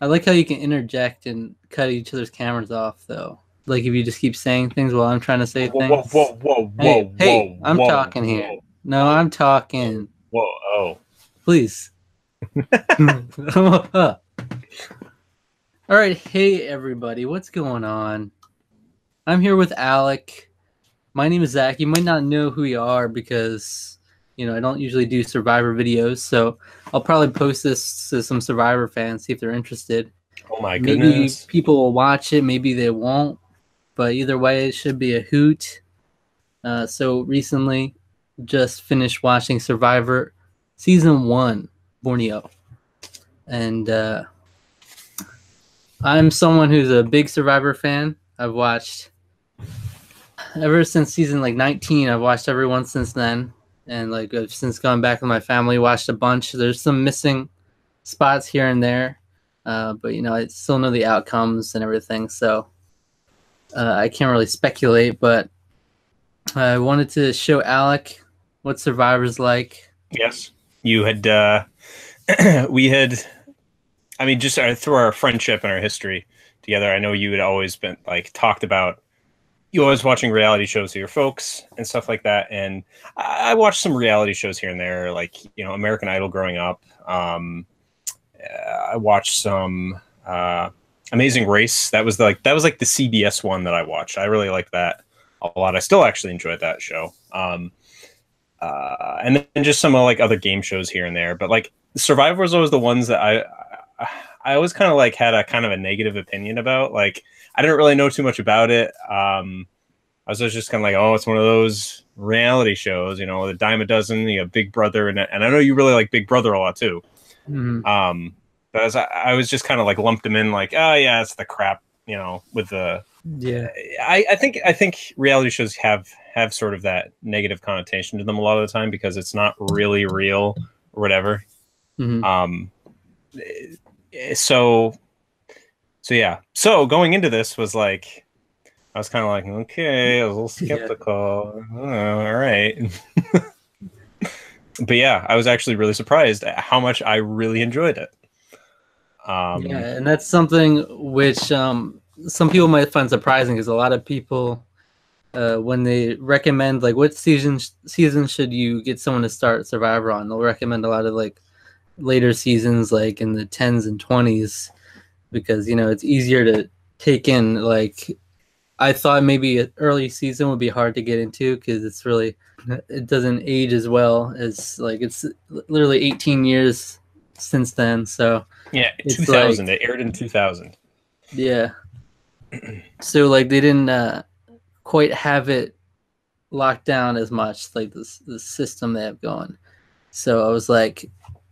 I like how you can interject and cut each other's cameras off, though. Like if you just keep saying things while I'm trying to say Whoa, whoa, things. whoa, whoa, whoa, Hey, whoa, I'm whoa, talking here. whoa, No, whoa, I'm whoa, talking. whoa. Oh. Please. All right, hey everybody, what's going on? I'm here with Alec. My name is Zach. You might not know who you are because, I don't usually do Survivor videos, so I'll probably post this to some Survivor fans, see if they're interested. Oh my Maybe goodness. people will watch it, maybe they won't, but either way, it should be a hoot. So recently, just finished watching Survivor Season 1, Borneo. And I'm someone who's a big Survivor fan. I've watched ever since season like 19. I've watched everyone since then, and like I've since gone back with my family, watched a bunch. There's some missing spots here and there, but I still know the outcomes and everything, so I can't really speculate. But I wanted to show Alec what Survivor's like. Yes. You had, we had, I mean, just through our friendship and our history together, I know you had always been like talked about, you always watching reality shows with your folks and stuff like that. And I watched some reality shows here and there, like, American Idol growing up. I watched some, Amazing Race. That was like the CBS one that I watched. I really liked that a lot. I still actually enjoyed that show. And then just some like other game shows here and there. But like Survivor was always the ones that I always kind of like had a kind of a negative opinion about. Like I didn't really know too much about it. I was just kind of like, oh, it's one of those reality shows, the dime a dozen. You have Big Brother, and I know you really like Big Brother a lot too. Mm-hmm. But as I was just kind of like lumped them in, like, oh yeah, it's the crap, with the. Yeah. I think reality shows have sort of that negative connotation to them a lot of the time because it's not really real or whatever. Mm-hmm. Um, so yeah. So going into this was like, I was kind of like, okay, I was a little skeptical. Yeah. Oh, all right. But yeah, I was actually really surprised at how much I really enjoyed it. Yeah, and that's something which some people might find surprising because a lot of people, when they recommend like what season should you get someone to start Survivor on, they'll recommend a lot of like later seasons, like in the 10s and 20s, because it's easier to take in. Like I thought maybe an early season would be hard to get into because it doesn't age as well as like it's literally 18 years since then, so yeah, it's 2000. like It aired in 2000. yeah. So like they didn't quite have it locked down as much, like the system they have going. So I was like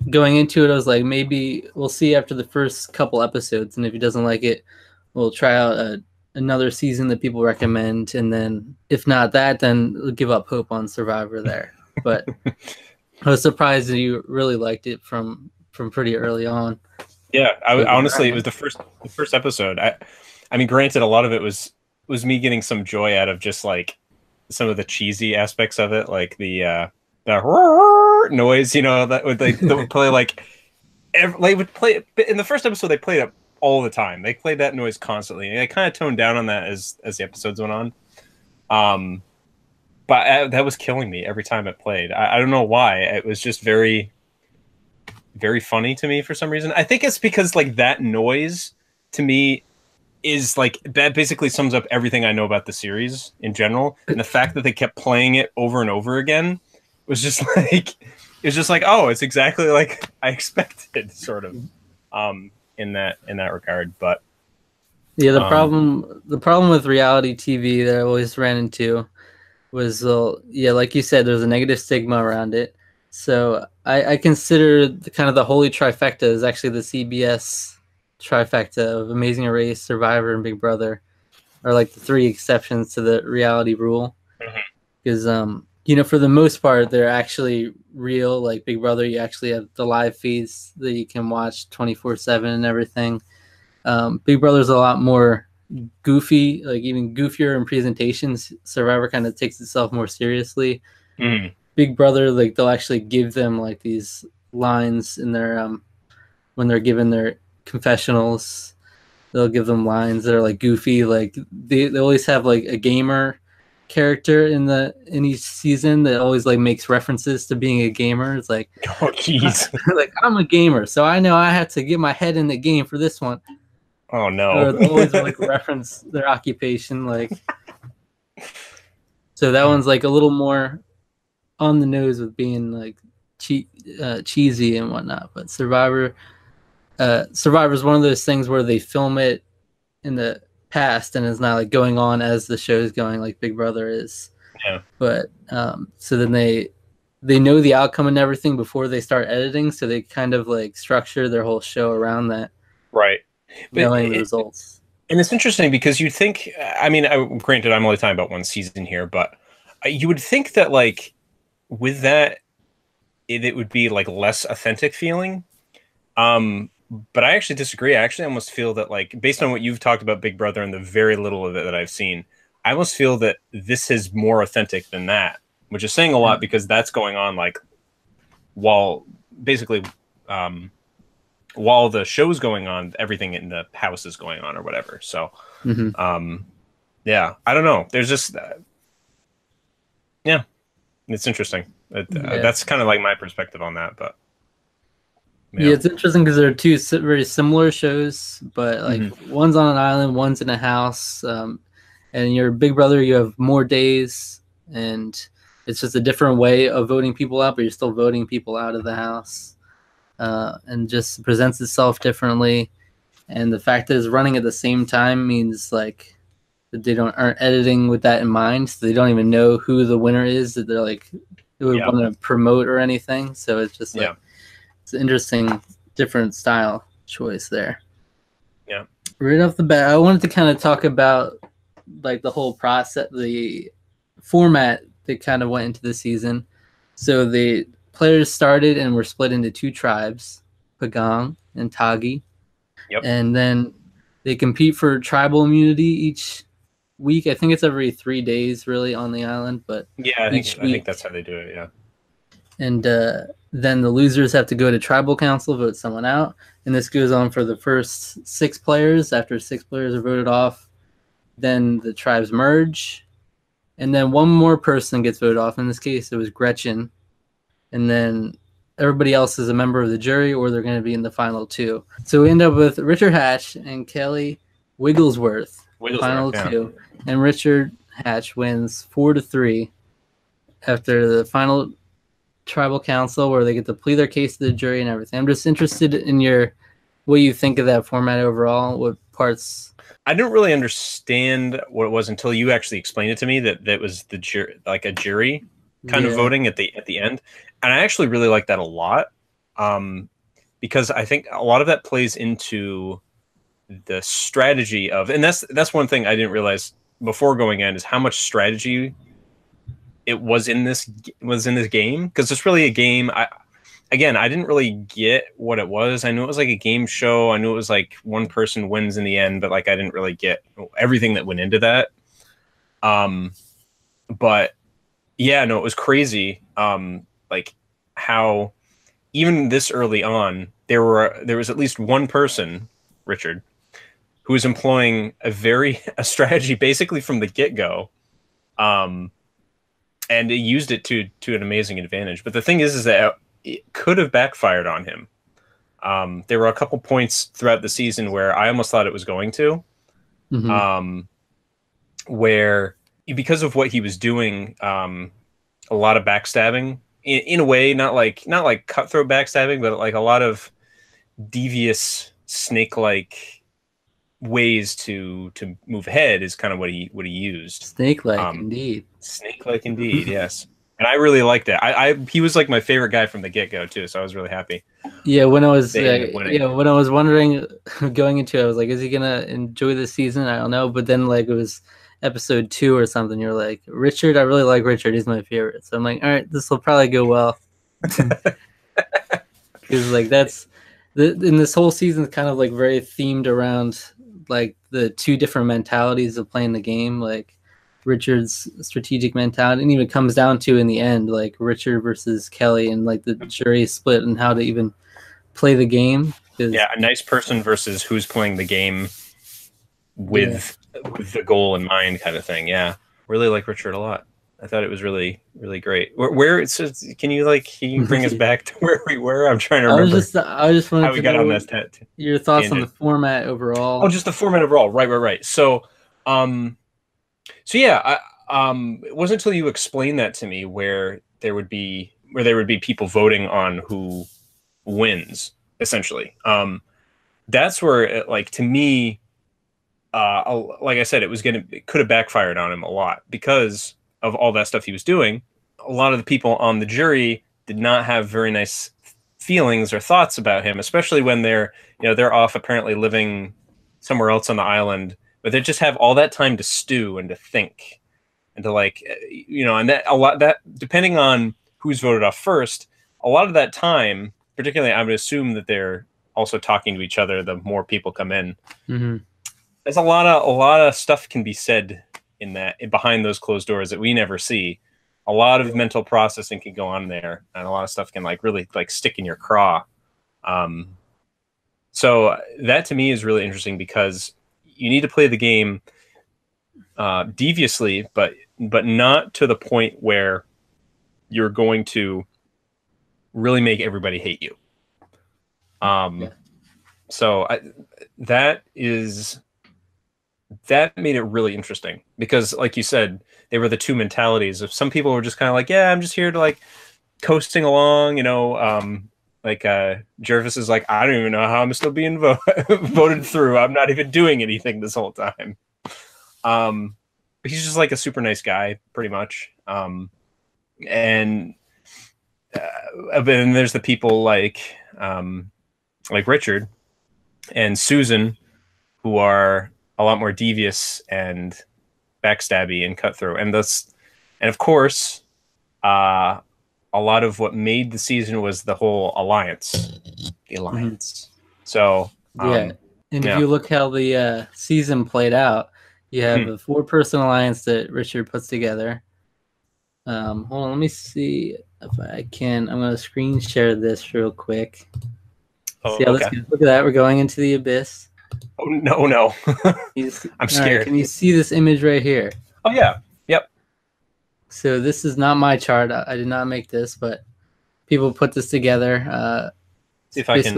going into it, I was like, maybe we'll see after the first couple episodes, and if he doesn't like it, we'll try out another season that people recommend, and then if not that, then we'll give up hope on Survivor there. But I was surprised that you really liked it from pretty early on. Yeah, But, honestly, it was the first episode. I mean, granted, a lot of it was me getting some joy out of just like some of the cheesy aspects of it, like the noise, that would they would play like they would play in the first episode. They played it all the time. They played that noise constantly. And they kind of toned down on that as the episodes went on. But that was killing me every time it played. I don't know why. It was just very, very funny to me for some reason. I think it's because like that noise to me is like that basically sums up everything I know about the series in general. And the fact that they kept playing it over and over again was just like oh, it's exactly like I expected, sort of, in that regard. But yeah, the problem with reality TV that I always ran into was, yeah, like you said, there's a negative stigma around it. So I consider kind of the holy trifecta is actually the CBS trifecta of Amazing Race, Survivor, and Big Brother, are like the three exceptions to the reality rule. Because for the most part, they're actually real. Like Big Brother, you actually have the live feeds that you can watch 24/7 and everything. Big Brother's a lot more goofy, like even goofier in presentations. Survivor kind of takes itself more seriously. mm-hmm. Big Brother, like they'll actually give them like these lines in their when they're given their confessionals. They'll give them lines that are like goofy. Like they always have like a gamer character in each season that always like makes references to being a gamer. It's like, Oh, jeez. like I'm a gamer, so I know I have to get my head in the game for this one. Oh no. Or they always like reference their occupation, like. So that one's like a little more on the nose with being like cheesy and whatnot. But Survivor is one of those things where they film it in the past and it's not like going on as the show's going, like Big Brother is. Yeah. But so then they know the outcome and everything before they start editing, so they kind of like structure their whole show around that. Right. Knowing the results. And it's interesting because you'd think, I mean, granted, I'm only talking about one season here, but you would think that like with that, it would be like less authentic feeling. But I actually disagree. I actually almost feel that like based on what you've talked about Big Brother and the very little of it that I've seen, I almost feel that this is more authentic than that, which is saying a lot because that's going on like while basically while the show's going on, everything in the house is going on or whatever. So, yeah, I don't know. There's just, yeah, it's interesting. That's kind of like my perspective on that, but. Yeah, it's interesting because they're two very similar shows, but like one's on an island, one's in a house. And your Big Brother, you have more days, and it's just a different way of voting people out, but you're still voting people out of the house. And just presents itself differently. And the fact that it's running at the same time means like that they aren't editing with that in mind, so they don't even know who the winner is that they're like they would want to promote or anything. So it's just like it's an interesting, different style choice there. Yeah. Right off the bat, I wanted to kind of talk about like the whole process, the format that kind of went into the season. So the players started and were split into two tribes, Pagong and Tagi. Yep. And then they compete for tribal immunity each week. I think it's every 3 days really on the island, but yeah, I think that's how they do it. Yeah. And then the losers have to go to tribal council, vote someone out. And this goes on for the first 6 players. After 6 players are voted off, then the tribes merge. And then one more person gets voted off. In this case, it was Gretchen. And then everybody else is a member of the jury, or they're going to be in the final 2. So we end up with Richard Hatch and Kelly Wigglesworth, final 2. And Richard Hatch wins 4-3 after the final tribal council, where they get to plead their case to the jury and everything. I'm just interested in what you think of that format overall. What parts? I didn't really understand what it was until you actually explained it to me. That was the jury, like a jury kind of voting at the end, and I actually really like that a lot, because I think a lot of that plays into the strategy of, and that's one thing I didn't realize before going in, is how much strategy it was in this game, because it's really a game. I didn't really get what it was. I knew it was like a game show. I knew it was like one person wins in the end, but like I didn't really get everything that went into that. But yeah, no, it was crazy. Like how even this early on, there was at least one person, Richard, who was employing a strategy basically from the get-go. And he used it to an amazing advantage. But the thing is that it could have backfired on him. There were a couple points throughout the season where I almost thought it was going to, where because of what he was doing, a lot of backstabbing in a way, not like cutthroat backstabbing, but like a lot of devious snake-like ways to move ahead is kind of what he used. Snake-like, indeed. Snake-like indeed, yes. And I really liked it. He was like my favorite guy from the get-go too, so I was really happy. Yeah, when I was when I was wondering going into it, I was like, is he gonna enjoy this season? I don't know. But then like it was episode 2 or something. You're like, Richard, I really like Richard. He's my favorite. So I'm like, all right, this will probably go well. Because like in this whole season is kind of like very themed around like the 2 different mentalities of playing the game, like Richard's strategic mentality, and even comes down to in the end like Richard versus Kelly, and like the jury split and how to even play the game. Yeah, a nice person versus who's playing the game with the goal in mind, kind of thing. Yeah, really like Richard a lot. I thought it was really, really great. Where it's just, can you bring us back to where we were? I'm trying to remember. I just wanted how we to got on know this your thoughts on the tangent. format overall. Oh, just the format overall. Right. So yeah, it wasn't until you explained that to me where there would be people voting on who wins, essentially. That's where like to me, like I said, it could have backfired on him a lot because of all that stuff he was doing. A lot of the people on the jury did not have very nice feelings or thoughts about him, especially when they're off apparently living somewhere else on the island, but they just have all that time to stew and to think and to and that depending on who's voted off first, a lot of that time, particularly I would assume that they're also talking to each other the more people come in. Mm-hmm. There's a lot of stuff can be said in that behind those closed doors that we never see. A lot of mental processing can go on there, and a lot of stuff can really stick in your craw. So that to me is really interesting because you need to play the game deviously, but not to the point where you're going to really make everybody hate you. So that made it really interesting because, like you said, they were the two mentalities of some people were just kind of like, yeah, I'm just here to coasting along, Jervis is like, I don't even know how I'm still being voted through. I'm not even doing anything this whole time. But he's just like a super nice guy, pretty much. And then there's the people like Richard and Susan, who are a lot more devious and backstabby and cutthroat. And of course, a lot of what made the season was the whole alliance. The alliance. Mm-hmm. So and if you look how the season played out, you have a 4-person alliance that Richard puts together. Hold on, let me see if I can. I'm going to screen share this real quick. See how this goes. Look at that. We're going into the abyss. Oh, no. I'm scared. Right, can you see this image right here? Oh, yeah. Yep. So this is not my chart. I did not make this, but people put this together. See if I can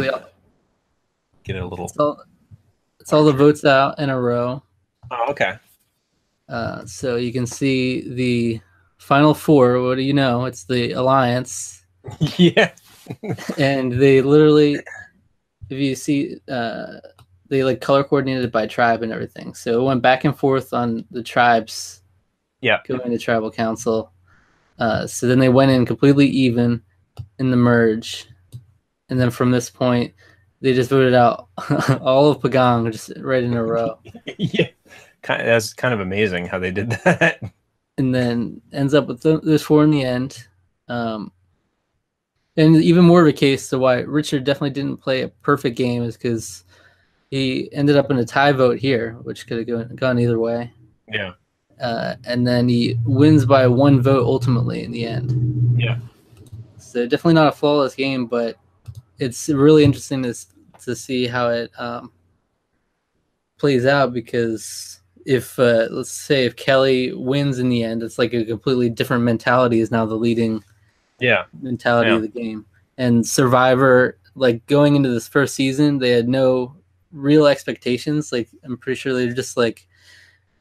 get it a little. It's all the votes out in a row. Oh, okay. So you can see the final 4. What do you know? It's the alliance. Yeah. And they literally, if you see, they color coordinated by tribe and everything. So it went back and forth on the tribes. Yeah. Going to tribal council. So then they went in completely even in the merge. And then from this point, they just voted out all of Pagong just right in a row. Yeah. That's kind of amazing how they did that. And then ends up with those 4 in the end. And even more of a case to why Richard definitely didn't play a perfect game is because he ended up in a tie vote here, which could have gone either way. Yeah. And then he wins by 1 vote ultimately in the end. Yeah. So definitely not a flawless game, but it's really interesting to see how it plays out because if let's say if Kelly wins in the end, it's like a completely different mentality is now the leading mentality of the game. And Survivor, going into this first season, they had no real expectations. I'm pretty sure they're just I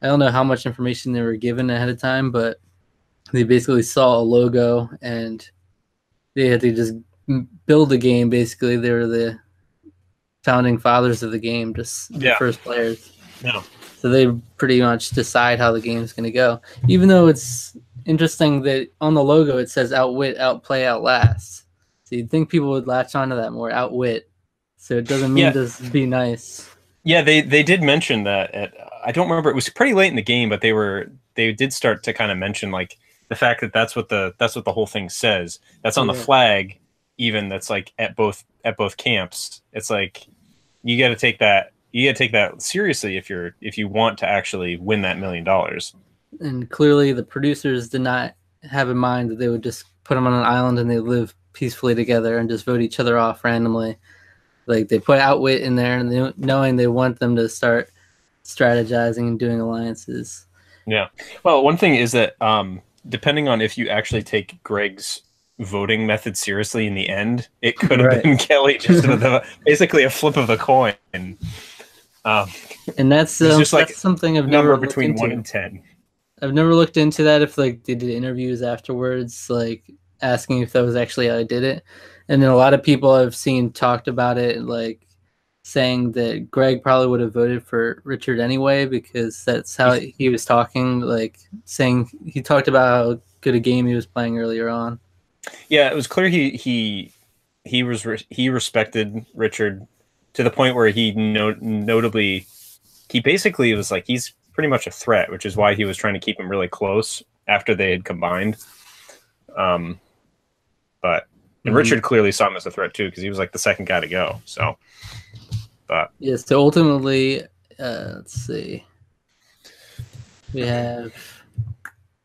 don't know how much information they were given ahead of time, but they basically saw a logo and they had to just build the game. Basically, they were the founding fathers of the game, just the first players. Yeah. So they pretty much decide how the game's going to go. Even though it's interesting that on the logo it says outwit, outplay, outlast. So you'd think people would latch onto that more, outwit. So it doesn't mean just be nice. Yeah, they did mention that I don't remember, it was pretty late in the game, but they did start to kind of mention the fact that that's what the whole thing says. That's on the flag, even that's at both camps. It's you got to take that seriously if you want to actually win that $1 million. And clearly the producers did not have in mind that they would just put them on an island and they live peacefully together and just vote each other off randomly. Like they put outwit in there, and knowing they want them to start strategizing and doing alliances. Yeah. Well, one thing is that depending on if you actually take Greg's voting method seriously in the end, it could have been Kelly just with basically a flip of the coin. And that's just like that's something I've number never between looked into. 1 and 10. I've never looked into that, if like they did interviews afterwards, like asking if that was actually how I did it. And then a lot of people I've seen talked about it, like saying that Greg probably would have voted for Richard anyway, because that's how he was talking, like saying he talked about how good a game he was playing earlier on. Yeah, it was clear he respected Richard to the point where he notably he basically was like, he's pretty much a threat, which is why he was trying to keep him really close after they had combined. But Richard clearly saw him as a threat too, because he was like the second guy to go. So, but yeah, so ultimately, let's see, we have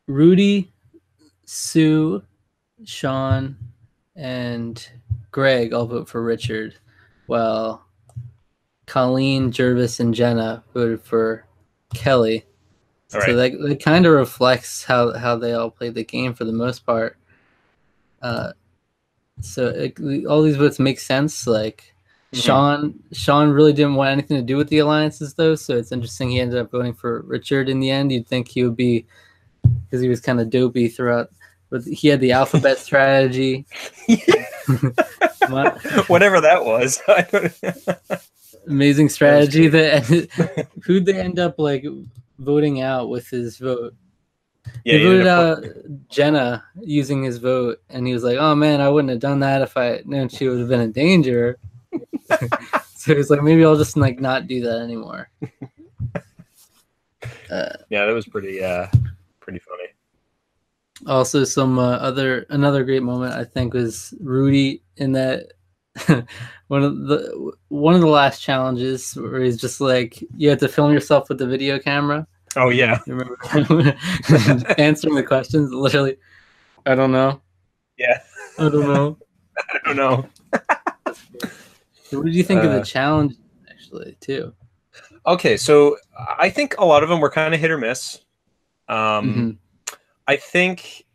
Rudy, Sue, Sean, and Greg all vote for Richard, while Colleen, Jervis, and Jenna voted for Kelly. All so right. that kind of reflects how they all played the game for the most part. So all these votes make sense. Like Sean really didn't want anything to do with the alliances, though. So it's interesting he ended up voting for Richard in the end. You'd think he would be, because he was kind of dopey throughout. But he had the alphabet strategy. Whatever that was. Amazing strategy. That who'd they end up like voting out with his vote? Yeah, he voted out Jenna using his vote, and he was like, "Oh man, I wouldn't have done that if I known she would have been in danger." So he's like, "Maybe I'll just like not do that anymore." Yeah, that was pretty funny. Also, another great moment I think was Rudy in that one of the last challenges where he's just like, you have to film yourself with the video camera. Oh yeah, you remember answering the questions? Literally, I don't know. Yeah, I don't know. I don't know. So what did you think of the challenge actually too? Okay, so I think a lot of them were kind of hit or miss. I think,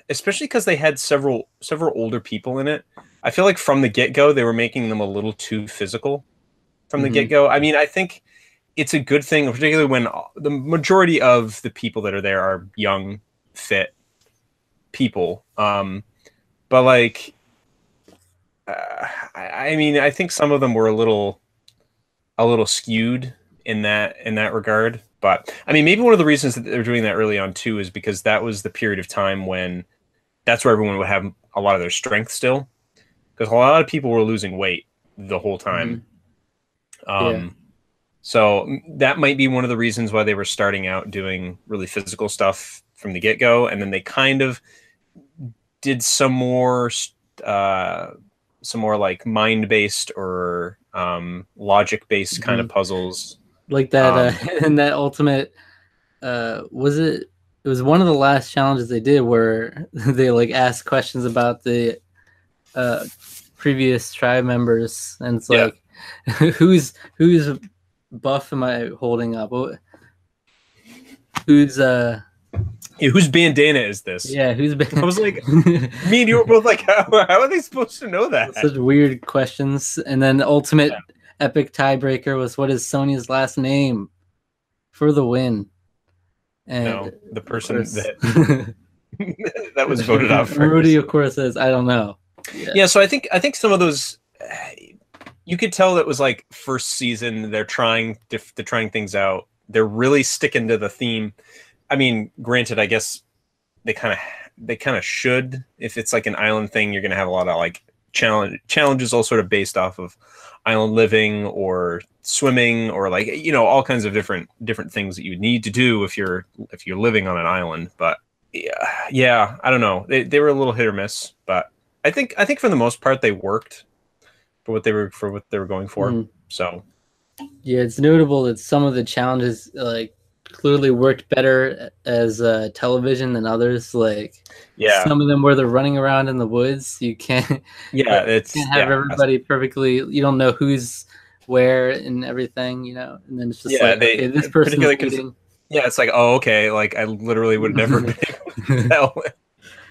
especially because they had several older people in it, I feel like from the get-go they were making them a little too physical. From the get-go, I mean, I think it's a good thing, particularly when the majority of the people that are there are young, fit people. But like, I mean, I think some of them were a little skewed in that regard. But I mean, maybe one of the reasons that they're doing that early on too is because that was the period of time when that's where everyone would have a lot of their strength still, because a lot of people were losing weight the whole time. So that might be one of the reasons why they were starting out doing really physical stuff from the get-go, and then they kind of did some more like mind-based or logic-based kind of puzzles. Like that in that ultimate it was one of the last challenges they did where they like asked questions about the previous tribe members, and it's like who's buff am I holding up? Whose bandana is this? Yeah, whose bandana? I was like, me and you were both like, how are they supposed to know that? Such weird questions. And then the ultimate epic tiebreaker was, what is Sonya's last name? For the win. And no, the person that that was voted out first. Rudy, of course, says, I don't know. Yeah, so I think some of those, you could tell that was like first season. They're trying things out. They're really sticking to the theme. I mean, granted, I guess they kind of should. If it's like an island thing, you're going to have a lot of like challenges, all sort of based off of island living or swimming or like, you know, all kinds of different things that you need to do if you're living on an island. But yeah, I don't know. They were a little hit or miss, but I think for the most part they worked for what they were going for. So yeah, it's notable that some of the challenges like clearly worked better as television than others. Like Yeah, some of them where they're running around in the woods, you can't yeah, like you it's can't have yeah, everybody perfectly. You don't know who's where and everything, you know. And then it's just yeah. like, They okay, this person's particularly because eating. yeah, it's like oh okay, like I literally would never be able to tell.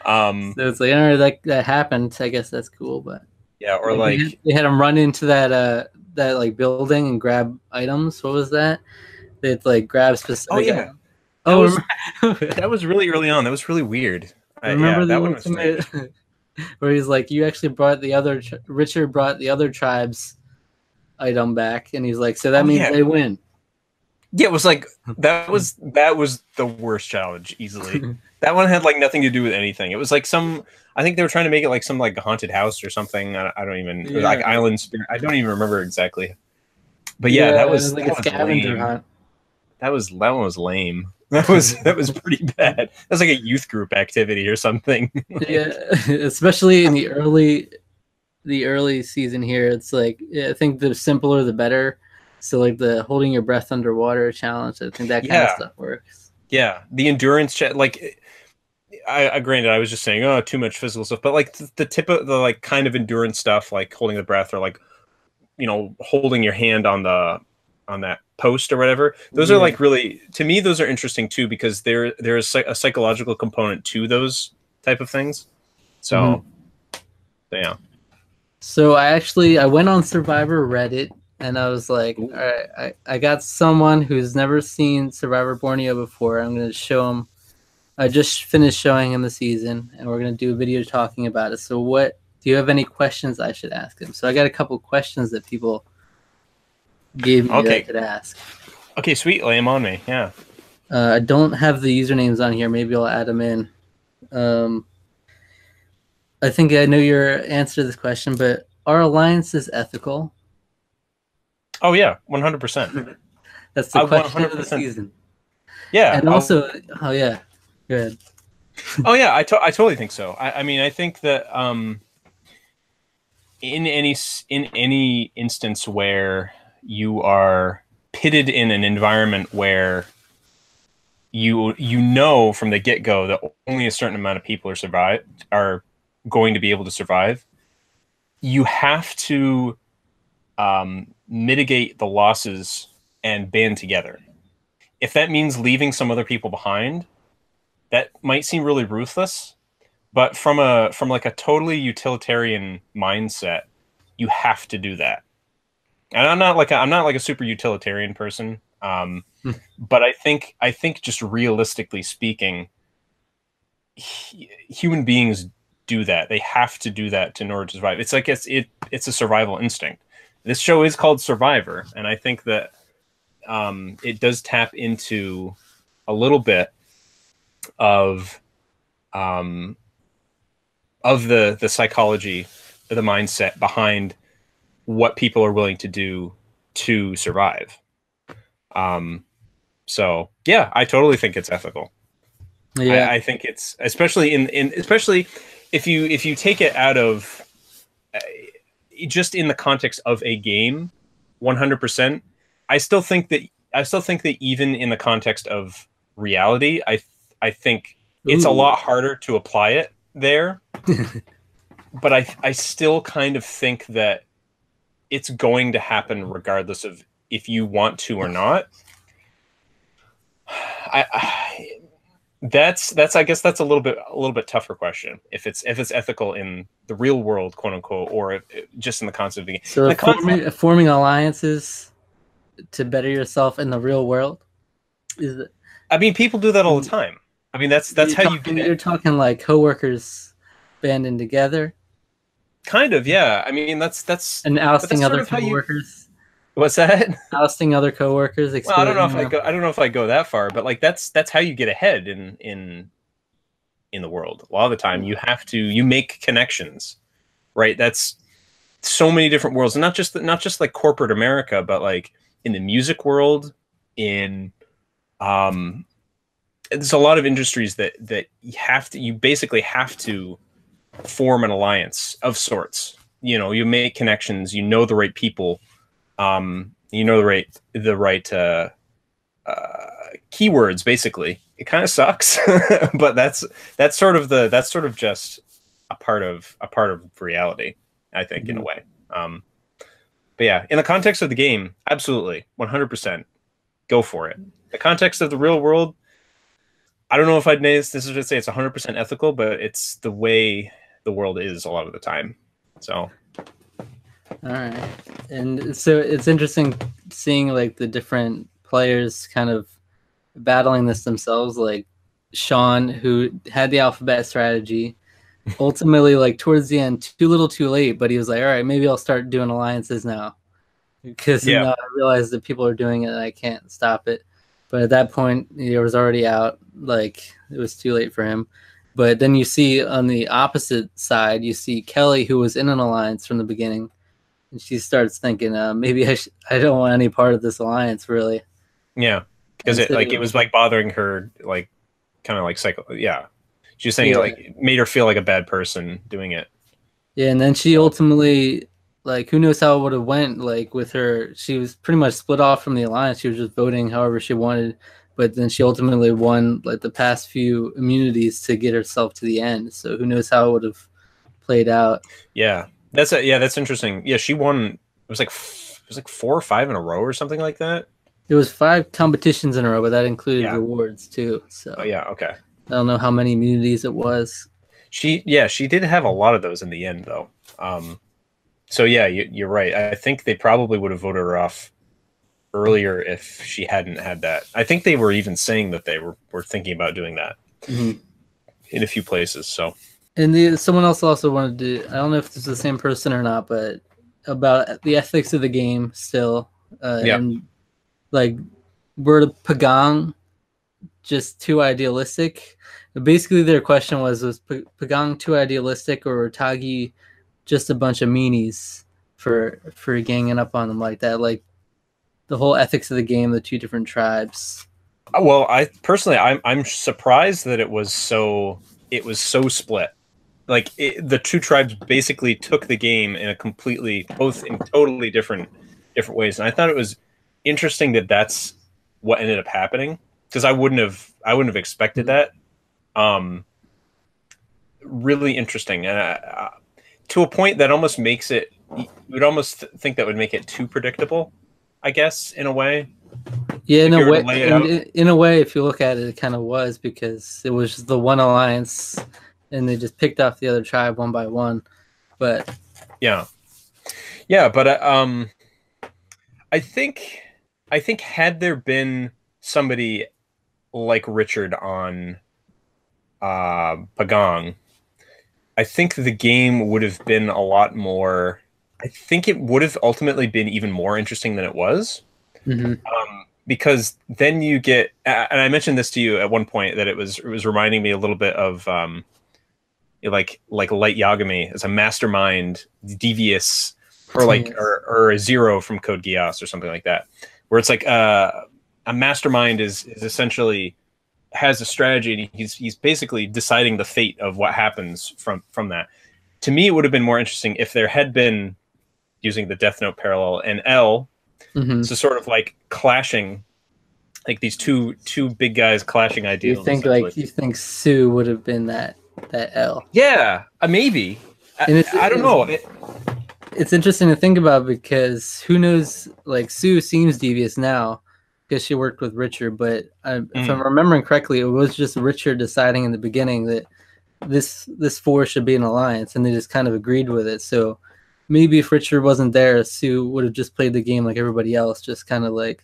So it's like, all right, that happened. I guess that's cool, but Yeah, or like like they had him run into that like building and grab items. What was that? They'd like grab oh specific yeah, items. that Oh, that was really early on. That was really weird. Yeah, remember the that one was strange. ultimate where he's like, you actually brought the other Richard brought the other tribe's item back, and he's like, so that Oh means yeah, they win. yeah. It was like that was the worst challenge easily. That one had like nothing to do with anything. It was like some. I think they were trying to make it like some like haunted house or something. I don't even Yeah, like island spirit. I don't even remember exactly. But yeah, yeah, it was like a that was scavenger lame. hunt. That one was lame. That was pretty bad. That was like a youth group activity or something. Yeah, especially in the early season here. It's like yeah, I think the simpler the better. So like the holding your breath underwater challenge, I think that kind of Yeah, stuff works. yeah. The endurance check, like I granted, I was just saying, oh, too much physical stuff, but like the tip of the like kind of endurance stuff, like holding the breath or like holding your hand on the on that post or whatever. Those are Yeah. like really to me, those are interesting too because there is a psychological component to those type of things. So, yeah. So I went on Survivor Reddit and I was like, all right, I got someone who's never seen Survivor Borneo before. I'm gonna show him. I just finished showing him the season, and we're gonna do a video talking about it. So what? Do you have any questions I should ask him? So I got a couple questions that people gave me that I Okay. could ask. Okay, sweet. Lay them on me. Yeah. I don't have the usernames on here. Maybe I'll add them in. I think I know your answer to this question, but are alliances ethical? Oh yeah, 100%. That's the I question of the 100%. season. Yeah. And also, oh yeah, go ahead. Oh yeah, I totally think so. I mean, I think that in any instance where you are pitted in an environment where you know from the get-go that only a certain amount of people are going to be able to survive, you have to mitigate the losses and band together. If that means leaving some other people behind, that might seem really ruthless, but from like a totally utilitarian mindset, you have to do that. And I'm not like a super utilitarian person, but I think just realistically speaking, human beings do that. They have to do that in order to survive. It's like it's a survival instinct. This show is called Survivor, and I think that it does tap into a little bit of the psychology, the mindset behind what people are willing to do to survive. So yeah, I totally think it's ethical. Yeah. I think it's especially especially if you take it out of just in the context of a game, 100%. I still think that even in the context of reality, I think it's a lot harder to apply it there. But I still kind of think that it's going to happen regardless of if you want to or not. That's I guess that's a little bit tougher question if it's ethical in the real world, quote unquote, or just in the concept of the game. So forming alliances to better yourself in the real world is it? I mean, people do that all the time. I mean, that's how you get it. You're talking like coworkers banding together, kind of, yeah. I mean, that's and ousting other how you. coworkers. What's that? Ousting other coworkers. Well, I don't know if I don't know if I go that far, but like that's how you get ahead in the world. A lot of the time, you make connections, right? That's so many different worlds, and not just like corporate America, but like in the music world, there's a lot of industries that you basically have to form an alliance of sorts. You make connections, you know the right people, you know the right keywords basically. It kind of sucks, but that's just a part of reality, I think, in a way. But yeah, in the context of the game, absolutely, 100%, go for it. The context of the real world, I don't know if I'd necessarily say it's 100% ethical, but it's the way the world is a lot of the time. So, all right, and so it's interesting seeing like the different players kind of battling this themselves. Like Sean, who had the alphabet strategy, ultimately, like towards the end, too little, too late. But he was like, "All right, maybe I'll start doing alliances now, because yeah, now I realize that people are doing it and I can't stop it." But at that point, he was already out. Like it was too late for him. But then you see on the opposite side, you see Kelly, who was in an alliance from the beginning, and she starts thinking, maybe I don't want any part of this alliance, really. yeah, because it was like bothering her, like kind of like yeah. She was saying it made her feel like a bad person doing it. Yeah, and then she ultimately, like, who knows how it would have went, like, with her. She was pretty much split off from the alliance. She was just voting however she wanted, but then she ultimately won, like, the past few immunities to get herself to the end. So who knows how it would have played out. Yeah, that's interesting. Yeah, she won. It was like 4 or 5 in a row or something like that. It was 5 competitions in a row, but that included rewards too. So yeah, okay. I don't know how many immunities it was. She did have a lot of those in the end, though. So yeah, you're right. I think they probably would have voted her off earlier if she hadn't had that. I think they were even saying that they were thinking about doing that in a few places. So, and someone else also wanted to. I don't know if this is the same person or not, but about the ethics of the game still. And like, were Pagong just too idealistic? Basically, their question was Pagong too idealistic, or were Tagi just a bunch of meanies for ganging up on them like that? Like the whole ethics of the game, the 2 different tribes. Well, I personally, I'm surprised that it was so split. Like the 2 tribes basically took the game in both in totally different ways, and I thought it was interesting that that's what ended up happening, because I wouldn't have expected that. Really interesting, to a point that almost makes it. You would almost think that would make it too predictable, I guess, in a way. Yeah, in a way, if you look at it, it kind of was, because it was the one alliance, and they just picked off the other tribe one by one. But yeah, but I think had there been somebody like Richard on Pagong, I think the game would have been a lot more. I think it would have ultimately been even more interesting than it was. Because then you get, and I mentioned this to you at one point, that it was reminding me a little bit of like Light Yagami as a mastermind, devious, or like or a Zero from Code Geass or something like that, where it's like a mastermind is essentially has a strategy, and he's basically deciding the fate of what happens from that. To me, it would have been more interesting if there had been, using the Death Note parallel, and L. So sort of like clashing, like these two big guys clashing ideals. You think Sue would have been that L? Yeah, maybe. I don't know. It's interesting to think about, because who knows? Like, Sue seems devious now because she worked with Richard, but if I'm remembering correctly, it was just Richard deciding in the beginning that this 4 should be an alliance, and they just kind of agreed with it. So maybe if Richard wasn't there, Sue would have just played the game like everybody else, just kind of like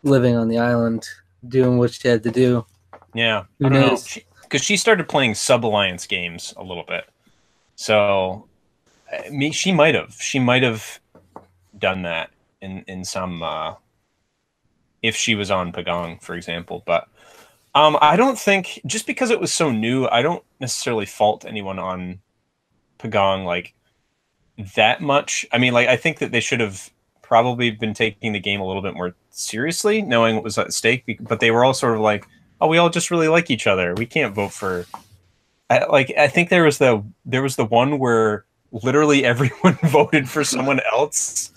living on the island, doing what she had to do. Yeah, I don't know. Because she started playing sub-alliance games a little bit. So she might have done that in some if she was on Pagong, for example. But I don't think, just because it was so new, I don't necessarily fault anyone on Pagong like that much. I mean, like, I think that they should have probably been taking the game a little bit more seriously, knowing what was at stake. But they were all sort of like, "Oh, we all just really like each other. We can't vote for." I think there was the one where literally everyone voted for someone else.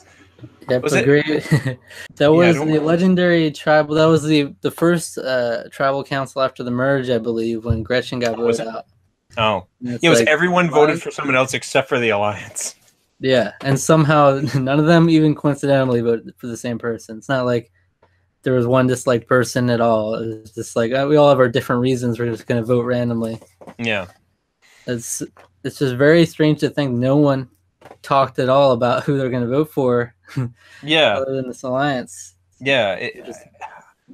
Yeah, Was but it? great. That Yeah, I was don't. the legendary tribal. That was the first tribal council after the merge, I believe, when Gretchen got Was voted it? out. Oh, And yeah. it's It was like everyone voted five. for someone else except for the alliance. Yeah, and somehow none of them even coincidentally voted for the same person. It's not like there was one disliked person at all. It was just like we all have our different reasons. We're just going to vote randomly. Yeah. It's it's just very strange to think no one talked at all about who they're going to vote for, Yeah. other than this alliance. Yeah. Just,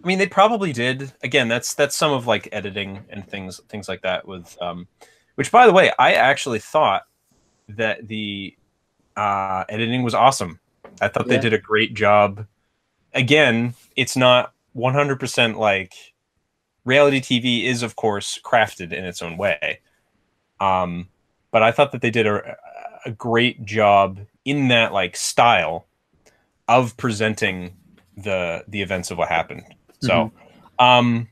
I mean, they probably did. Again, that's some of like editing and things like that. With which, by the way, I actually thought that the editing was awesome. I thought they yeah. did a great job. Again, it's not 100% like reality TV is, of course, crafted in its own way. But I thought that they did a great job in that like style of presenting the events of what happened. So, but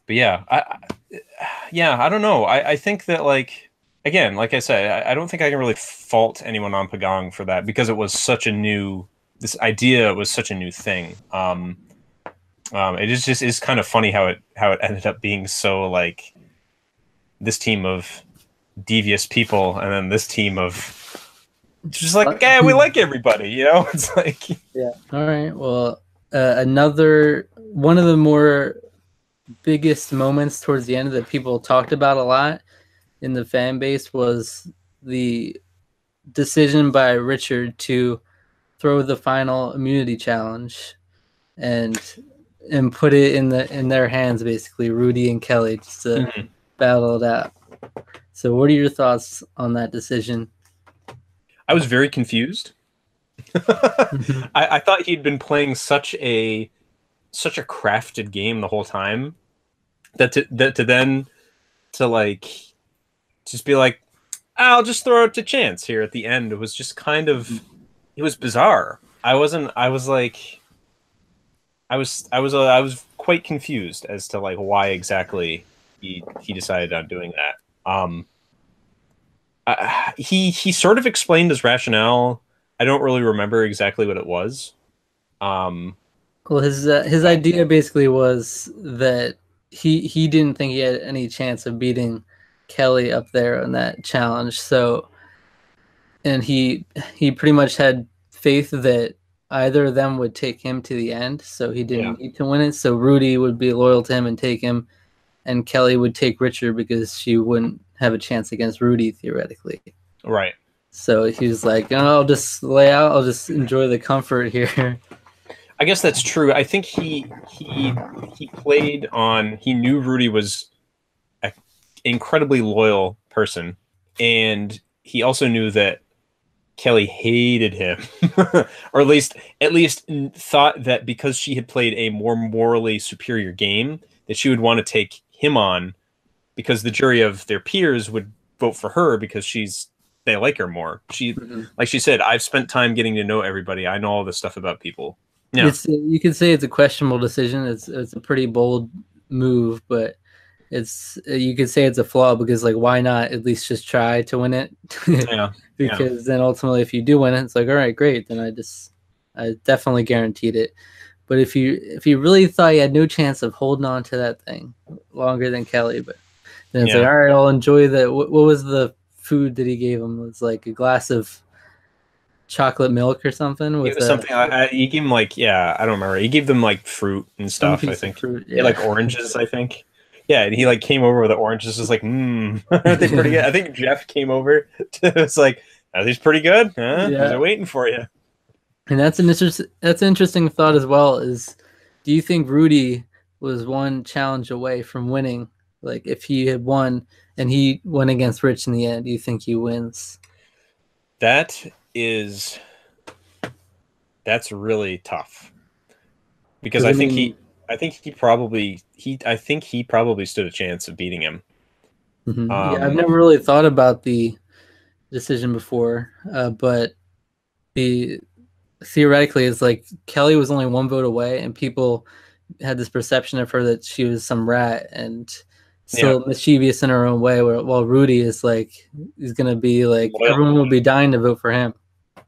yeah, I don't know. I think that like again, like I said, I don't think I can really fault anyone on Pagong for that because it was such a new this idea was such a new thing. It is just is kind of funny how it ended up being so like this team of devious people and then this team of just like yeah, we like everybody, you know. It's like yeah. All right. Well, another one of the more biggest moments towards the end that people talked about a lot in the fan base was the decision by Richard to throw the final immunity challenge and put it in their hands, basically, Rudy and Kelly, just to battle it out. So what are your thoughts on that decision? I was very confused. I thought he'd been playing such a crafted game the whole time that to then to like just be like I'll just throw it to chance here at the end. It was just kind of it was bizarre. I was quite confused as to like why exactly he decided on doing that. He sort of explained his rationale. I don't really remember exactly what it was. Well, his idea basically was that he didn't think he had any chance of beating Kelly up there on that challenge. So, and he pretty much had faith that either of them would take him to the end. So he didn't need to win it. So Rudy would be loyal to him and take him, and Kelly would take Richard because she wouldn't have a chance against Rudy theoretically. Right. So he was like, oh, I'll just lay out. I'll just enjoy the comfort here. I guess that's true. I think he played on. He knew Rudy was an incredibly loyal person, and he also knew that Kelly hated him, or at least thought that because she had played a more morally superior game, that she would want to take him on, because the jury of their peers would vote for her because they like her more. She, like she said, I've spent time getting to know everybody. I know all this stuff about people. Yeah. You could say it's a questionable decision. It's a pretty bold move, but you could say it's a flaw because like why not at least just try to win it? Because then ultimately if you do win it, it's like all right, great. Then I definitely guaranteed it. But if you really thought you had no chance of holding on to that thing longer than Kelly, but then it's like all right, I'll enjoy the what was the food that he gave him? It was like a glass of chocolate milk or something. With it was something he gave him like I don't remember. He gave them like fruit and stuff. I think fruit, like oranges. I think and he like came over with the oranges. Just like are they pretty good? I think Jeff came over. It's like are these pretty good? Huh? They're waiting for you. And that's an interesting thought as well. Is do you think Rudy was one challenge away from winning? Like if he had won and he went against Rich in the end, do you think he wins? That's really tough because I think he probably stood a chance of beating him. Yeah, I've never really thought about the decision before, but theoretically it's like Kelly was only one vote away, and people had this perception of her that she was some rat and still mischievous in her own way. While Rudy is like he's gonna be like everyone will be dying to vote for him.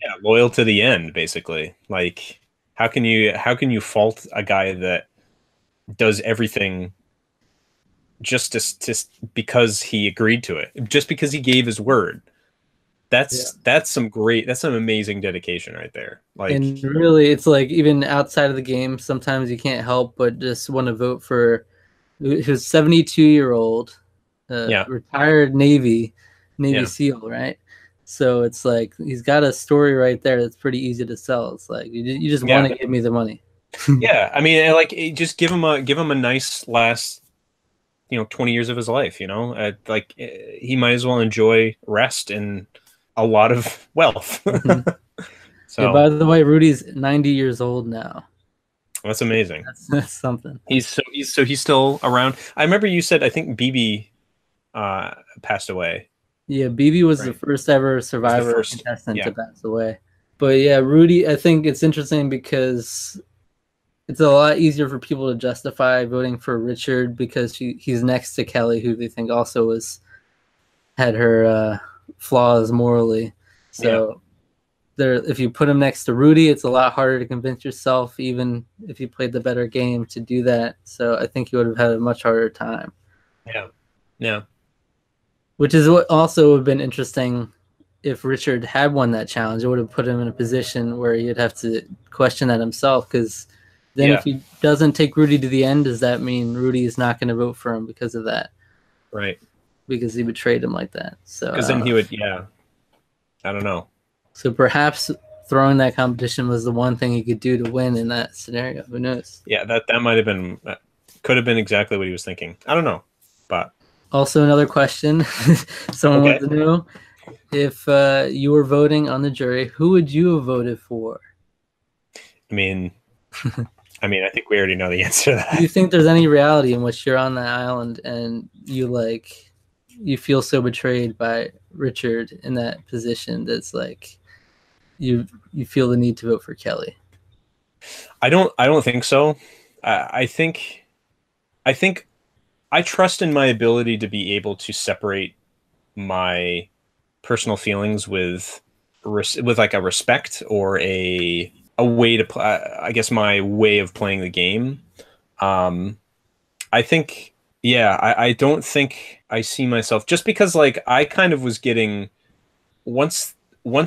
Yeah, loyal to the end, basically. Like, how can you fault a guy that does everything just because he agreed to it, just because he gave his word? Yeah. That's some amazing dedication right there. Like, And really, it's like even outside of the game, sometimes you can't help but just want to vote for his 72-year-old yeah, retired Navy yeah, SEAL, right? So it's like he's got a story right there that's pretty easy to sell. It's like you just want yeah, to give me the money. yeah. I mean, like, just give him a nice last 20 years of his life. Like, he might as well enjoy rest and a lot of wealth. Mhm. Yeah. So By the way, Rudy's 90 years old now. that's amazing. That's something. He's still around. I remember you said, I think BB passed away. Yeah, BB was the Right. first ever He was the Survivor first. contestant to Yeah. pass away. But yeah, Rudy, I think it's interesting because it's a lot easier for people to justify voting for Richard because he's next to Kelly, who they think also had her flaws morally. Yeah. So there, if you put him next to Rudy, it's a lot harder to convince yourself, even if you played the better game, to do that. So I think you would have had a much harder time. Yeah. Yeah. Which is what also would have been interesting if Richard had won that challenge. It would have put him in a position where he'd have to question that himself. Because then, Yeah. if he doesn't take Rudy to the end, does that mean Rudy is not going to vote for him because of that? Right. Because he betrayed him like that. So Because then he would. Yeah. I don't know. So perhaps throwing that competition was the one thing he could do to win in that scenario. Who knows? Yeah. That might have been. That could have been exactly what he was thinking. I don't know. But Also, another question someone okay. wants to know: if you were voting on the jury, who would you have voted for? I mean, I think we already know the answer to Do you that. think there's any reality in which you're on that island and you feel so betrayed by Richard in that position that's like you feel the need to vote for Kelly? I don't think so. I think. I think I trust in my ability to be able to separate my personal feelings with like a respect or a way to play. I guess my way of playing the game. Um, I think, yeah, I don't think I see myself, just because, like, I kind of was getting, once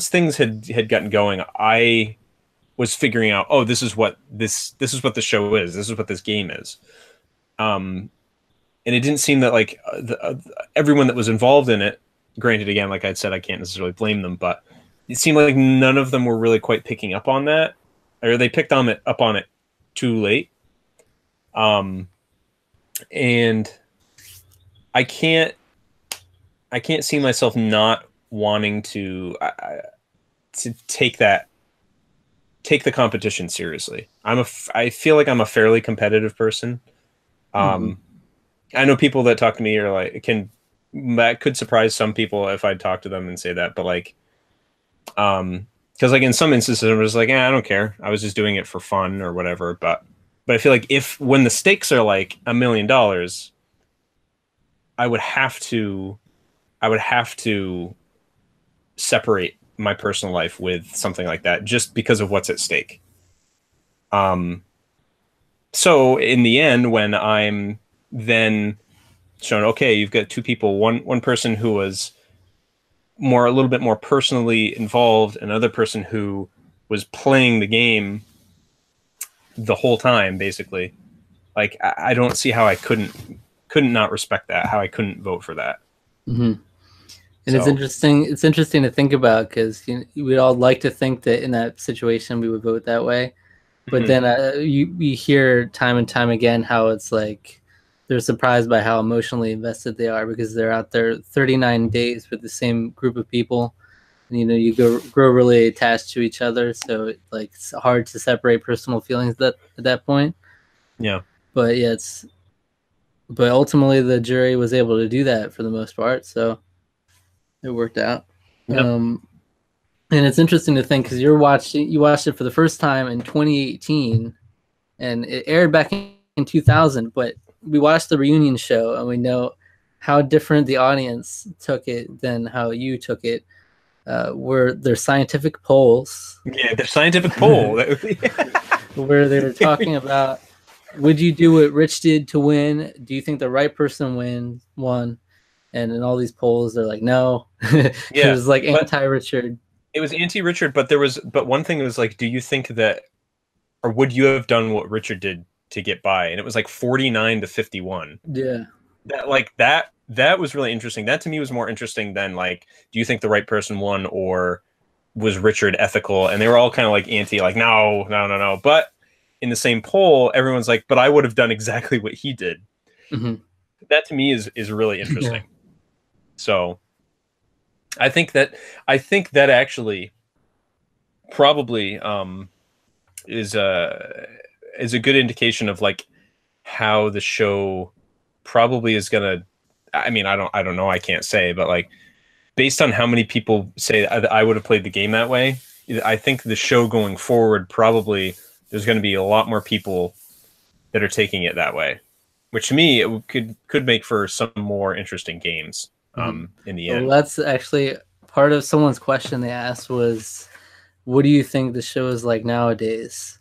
things had gotten going, I was figuring out, oh, this is what the show is. This is what this game is. Um, and it didn't seem that, like, everyone that was involved in it, granted, again, like I said, I can't necessarily blame them, but it seemed like none of them were really quite picking up on that, or they picked up on it too late. Um, and I can't I can't see myself not wanting to take the competition seriously. I feel like I'm a fairly competitive person. Mm-hmm. Um, I know people that talk to me are like, that could surprise some people if I talk to them and say that, but like, because like in some instances I was like, I don't care. I was just doing it for fun or whatever. But I feel like if when the stakes are like $1 million, I would have to I would have to separate my personal life with something like that just because of what's at stake. Um, so in the end, when I'm then shown, okay, you've got two people, one person who was a little bit more personally involved, another person who was playing the game the whole time, basically. Like, I don't see how I couldn't not respect that, how I couldn't vote for that. Mm-hmm. And it's So, interesting. It's interesting to think about because we'd all like to think that in that situation we would vote that way, but mhm. then you hear time and time again how it's like they're surprised by how emotionally invested they are because they're out there 39 days with the same group of people, and you grow really attached to each other. So it's hard to separate personal feelings at that point. Yeah. But yeah, but ultimately the jury was able to do that for the most part, so it worked out. Yep. And it's interesting to think because you watched it for the first time in 2018, and it aired back in 2000. But we watched the reunion show, and we know how different the audience took it than how you took it. were their scientific polls. Yeah, the scientific poll. Where they were talking about, would you do what Rich did to win? Do you think the right person won? And in all these polls, they're like, no. It was like anti-Richard. It was anti-Richard, but one thing was like, do you think that, or would you have done what Richard did to get by? And it was like 49 to 51. Yeah. That was really interesting. That to me was more interesting than like, do you think the right person won, or was Richard ethical? And they were all kind of like anti, like, no. But in the same poll, everyone's like, but I would have done exactly what he did. Mm-hmm. That to me is really interesting. Yeah. So I think that actually probably is a good indication of like how the show probably is gonna. I mean, I don't know. I can't say, but like based on how many people say I would have played the game that way, I think the show going forward probably there's going to be a lot more people that are taking it that way, which to me it could make for some more interesting games. In the end, well, that's actually part of someone's question they asked was, what do you think the show is like nowadays?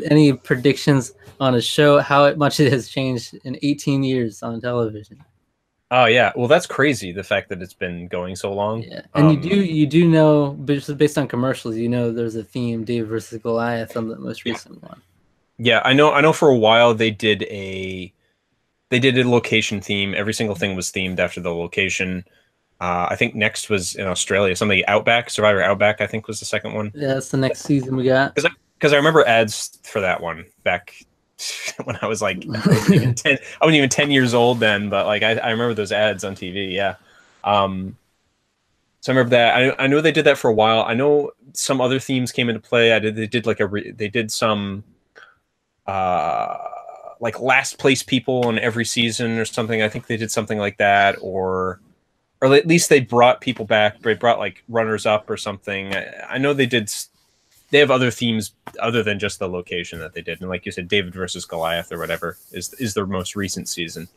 Any predictions on a show, how much it has changed in 18 years on television? Oh yeah, well that's crazy, the fact that it's been going so long. Yeah, and you do know, based on commercials, you know there's a theme, David versus Goliath, on the most recent one. Yeah, I know for a while they did a location theme. Every single thing was themed after the location. I think next was in Australia, something Outback, Survivor Outback, I think was the second one. Yeah, that's the next season we got. Because I remember ads for that one back when I was like, I wasn't even 10 years old then, but like I remember those ads on TV. Yeah. So I remember that. I know they did that for a while. I know some other themes came into play. They did some like last place people in every season or something. I think they did something like that, or at least they brought people back. They brought like runners up or something. I know they did. They have other themes other than just the location that they did. And like you said, David versus Goliath or whatever is their most recent season.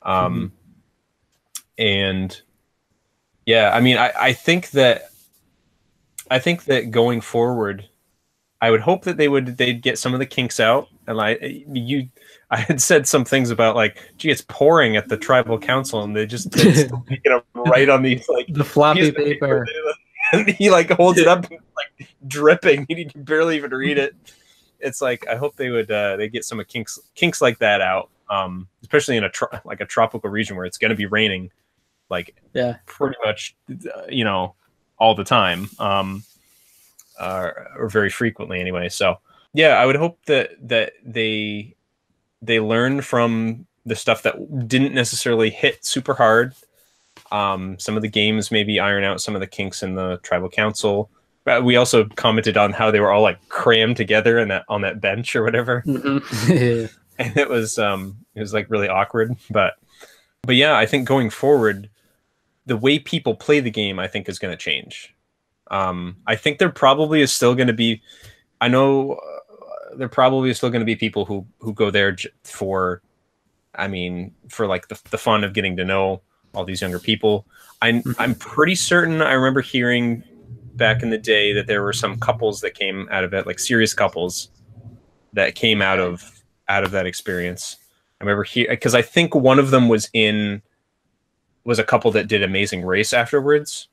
And yeah, I mean, I think that going forward, I would hope that they'd get some of the kinks out. And I had said some things about like, gee, it's pouring at the tribal council, and they're still making them right on these like the floppy paper. And he like holds it up, and, like dripping. You can barely even read it. It's like I hope they get some of kinks like that out, especially in a tropical region where it's going to be raining, like pretty much, all the time, or very frequently anyway. So yeah, I would hope that they learn from the stuff that didn't necessarily hit super hard. Some of the games maybe iron out some of the kinks in the tribal council. We also commented on how they were all like crammed together on that bench or whatever. Mm-hmm. And it was like really awkward. But yeah, I think going forward, the way people play the game, I think, is going to change. I think there probably is still going to be, there probably is still going to be people who go there for like the fun of getting to know all these younger people. I'm pretty certain I remember hearing back in the day that there were some couples that came out of it, like serious couples that came out of that experience. I remember because I think one of them was a couple that did Amazing Race afterwards.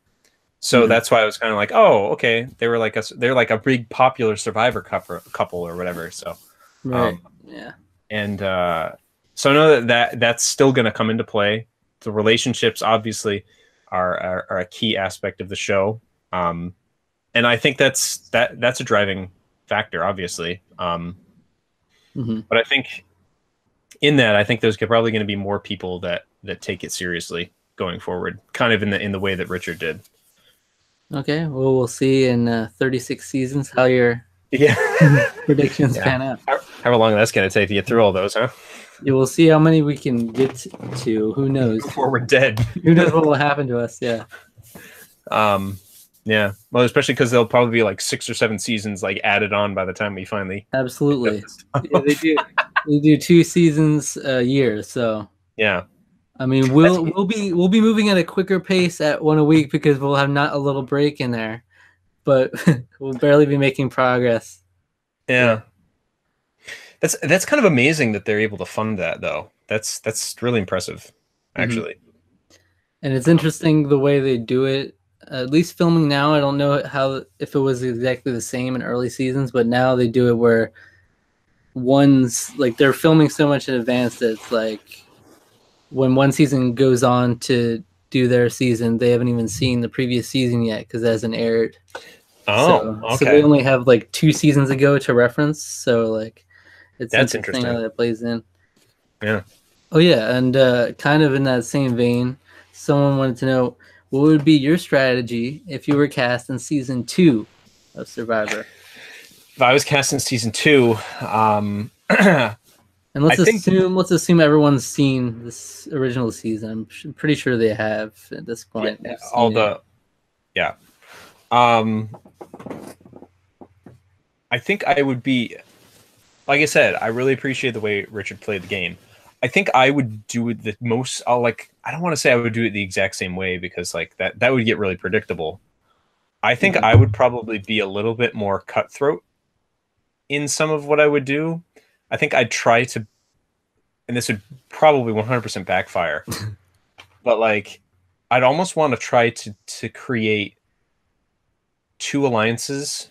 So that's why I was kind of like, oh, okay. They're like a big popular Survivor couple or whatever. So, right. Yeah. And so I know that's still going to come into play. The relationships obviously are a key aspect of the show. And I think that's a driving factor, obviously. But I think I think there's probably going to be more people that take it seriously going forward, kind of in the way that Richard did. Okay, well, we'll see in 36 seasons how your predictions pan out. How long that's going to take to get through all those, huh? Yeah, we'll see how many we can get to. Who knows? Before we're dead. Who knows what will happen to us? Yeah. Yeah. Well, especially because there'll probably be like 6 or 7 seasons like added on by the time we finally. Absolutely. Yeah, they do 2 seasons a year. So. Yeah. I mean, we'll be moving at a quicker pace at one a week because we'll have not a little break in there, but we'll barely be making progress. Yeah. That's kind of amazing that they're able to fund that though. That's really impressive, actually. And it's interesting the way they do it. At least filming now, I don't know how if it was exactly the same in early seasons, but now they do it where one's like they're filming so much in advance that it's like when one season goes on to do their season, they haven't even seen the previous season yet because it hasn't aired. Oh, okay. So they only have like 2 seasons ago to reference. So like, it's That's interesting how that plays in. Yeah. Oh yeah, and kind of in that same vein, someone wanted to know what would be your strategy if you were cast in season 2 of Survivor. If I was cast in season 2, and let's assume everyone's seen this original season. I'm pretty sure they have at this point. Yeah, I think I would be, like I said, I really appreciate the way Richard played the game. I think I would do it the most. I don't want to say I would do it the exact same way because like that would get really predictable. I think I would probably be a little bit more cutthroat in some of what I would do. I think I'd try to, and this would probably 100% backfire, but like I'd almost want to try to create 2 alliances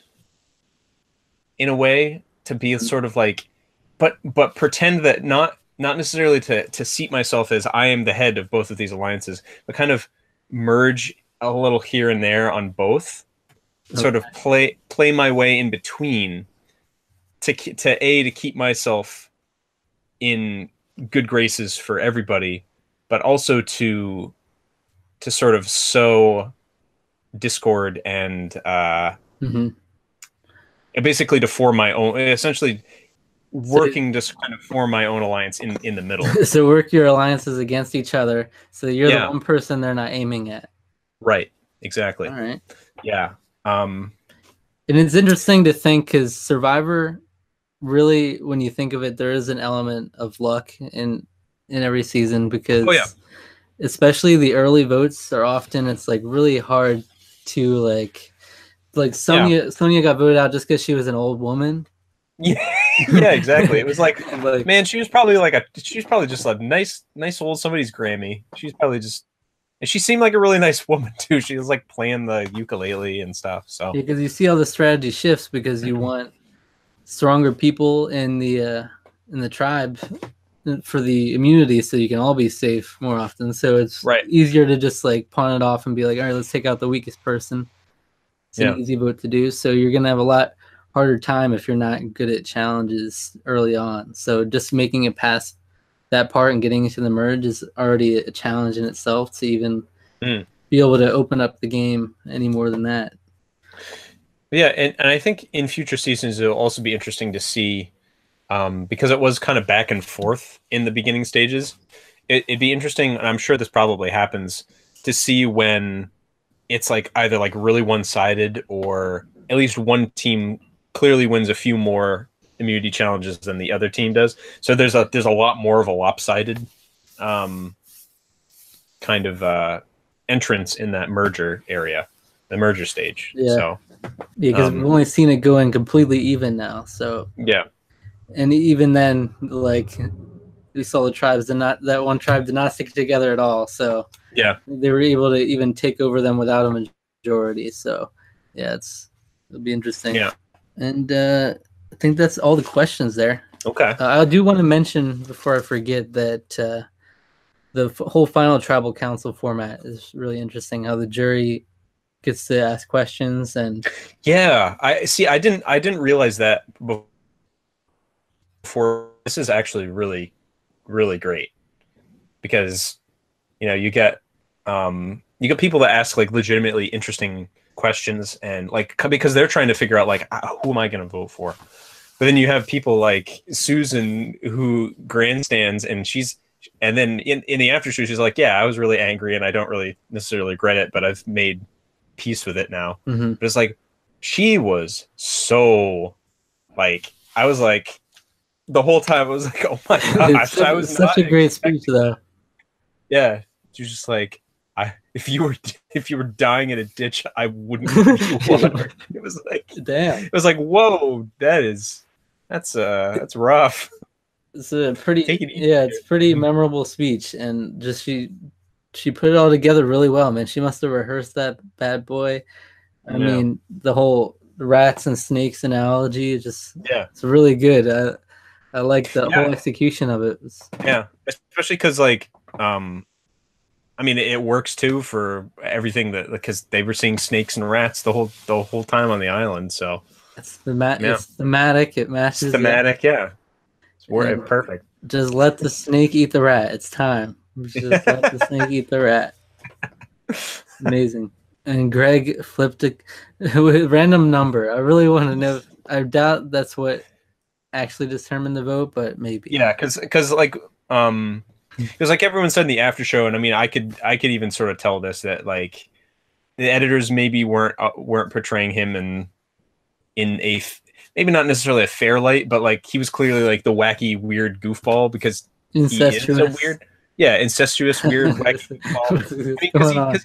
in a way to be sort of like, but pretend that not necessarily to seat myself as I am the head of both of these alliances, but kind of merge a little here and there on both, sort of play my way in between to keep myself in good graces for everybody, but also to sort of sow discord and basically to form my own, essentially working to kind of form my own alliance in the middle. So work your alliances against each other so you're the one person they're not aiming at. Right. Exactly. All right. Yeah. And it's interesting to think because Survivor, really, when you think of it, there is an element of luck in every season because especially the early votes are often, it's like really hard to like Sonia got voted out just because she was an old woman. Yeah, exactly. It was like man, she was probably just a nice old somebody's Grammy. She's probably just, and she seemed like a really nice woman too. She was like playing the ukulele and stuff. So because you see all the strategy shifts because you want stronger people in the tribe for the immunity, so you can all be safe more often. So it's easier to just like pawn it off and be like, all right, let's take out the weakest person. It's an easy vote to do. So you're gonna have a lot harder time if you're not good at challenges early on. So just making it past that part and getting into the merge is already a challenge in itself to even be able to open up the game any more than that. Yeah, and I think in future seasons it'll also be interesting to see, because it was kind of back and forth in the beginning stages. It'd be interesting, and I'm sure this probably happens, to see when it's like either like really one-sided or at least one team clearly wins a few more immunity challenges than the other team does. So there's a lot more of a lopsided kind of entrance in that merger area, the merger stage. Yeah. So because we've only seen it going completely even now. So yeah, and even then, like we saw the tribes that one tribe did not stick together at all. So yeah, they were able to even take over them without a majority. So yeah, it'll be interesting. Yeah, and I think that's all the questions there. Okay. I do want to mention before I forget that the whole final tribal council format is really interesting. How the jury gets to ask questions and I didn't realize that before. This is actually really, really great because you get people that ask like legitimately interesting questions and like because they're trying to figure out like who am I going to vote for, but then you have people like Susan who grandstands and then in the after show she's like, yeah, I was really angry and I don't really necessarily regret it, but I've made peace with it now. But it's like she was so like, I was like the whole time I was like, oh my gosh, I was such a great speech though. Yeah, she was just like, if you were dying in a ditch, I wouldn't give you water. It was like, Damn. it was like, whoa, that's rough. It's a pretty, Take it easy, yeah, it's pretty memorable speech, and just she put it all together really well, man. She must have rehearsed that bad boy. I mean, the whole rats and snakes analogy, it's really good. I like the whole execution of it. Yeah, especially because like, I mean, it works too for everything that because they were seeing snakes and rats the whole time on the island. So it's it's thematic. It matches. It's thematic, yeah. It's perfect. Just let the snake eat the rat. It's time. Just let the snake eat the rat. Amazing. And Greg flipped a random number. I really want to know. I doubt that's what actually determined the vote, but maybe. Yeah, because like everyone said in the after show, and I mean, I could even sort of tell this that like the editors maybe weren't portraying him in a maybe not necessarily a fair light, but like he was clearly like the wacky weird goofball because incestuous. He is a weird, incestuous weird wacky goofball.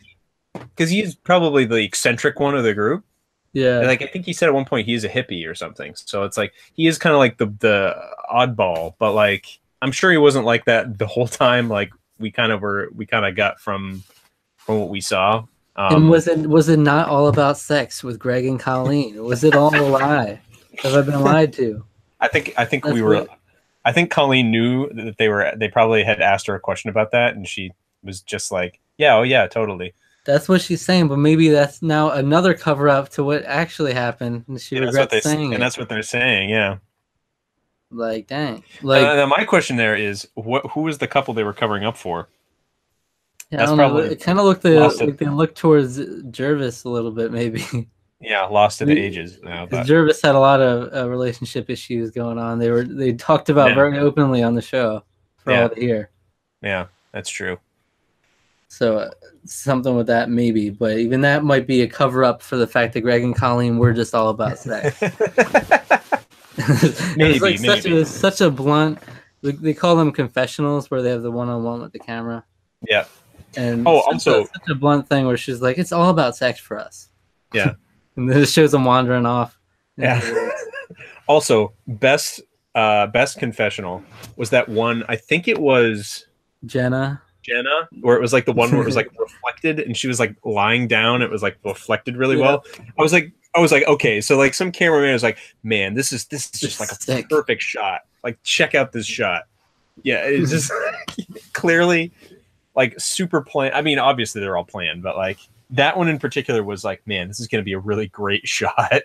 Because he's probably the eccentric one of the group. Yeah. Like I think he said at one point he's a hippie or something. So it's like he is kind of like the oddball, but like I'm sure he wasn't like that the whole time. Like we kind of got from what we saw. And was it not all about sex with Greg and Colleen? Was it all a lie? Have I been lied to? I think Colleen knew that they probably had asked her a question about that, and she was just like, yeah, oh yeah, totally. That's what she's saying, but maybe that's now another cover up to what actually happened, and she regrets saying it. And that's what they're saying, yeah. Like, dang. Like, my question there is, who was the couple they were covering up for? Yeah, that's probably. It kind of looked like they looked towards Jervis a little bit, maybe. Yeah, lost to the ages now. But Jervis had a lot of relationship issues going on. They talked about very openly on the show for all to hear. Yeah, that's true. So something with that maybe, but even that might be a cover up for the fact that Greg and Colleen were just all about sex. maybe, it's such a blunt. They call them confessionals, where they have the one-on-one with the camera. Yeah. And also such a blunt thing where she's like, "It's all about sex for us." Yeah. And then it shows them wandering off. Yeah. Also, best confessional was that one. I think it was Jenna, where it was like the one where it was like reflected, and she was like lying down. It was like reflected really well. I was like, okay, so like some cameraman was like, man, this is just like a perfect shot. Like, check out this shot. Yeah, it's just clearly like super planned. I mean, obviously they're all planned, but like that one in particular was like, man, this is going to be a really great shot.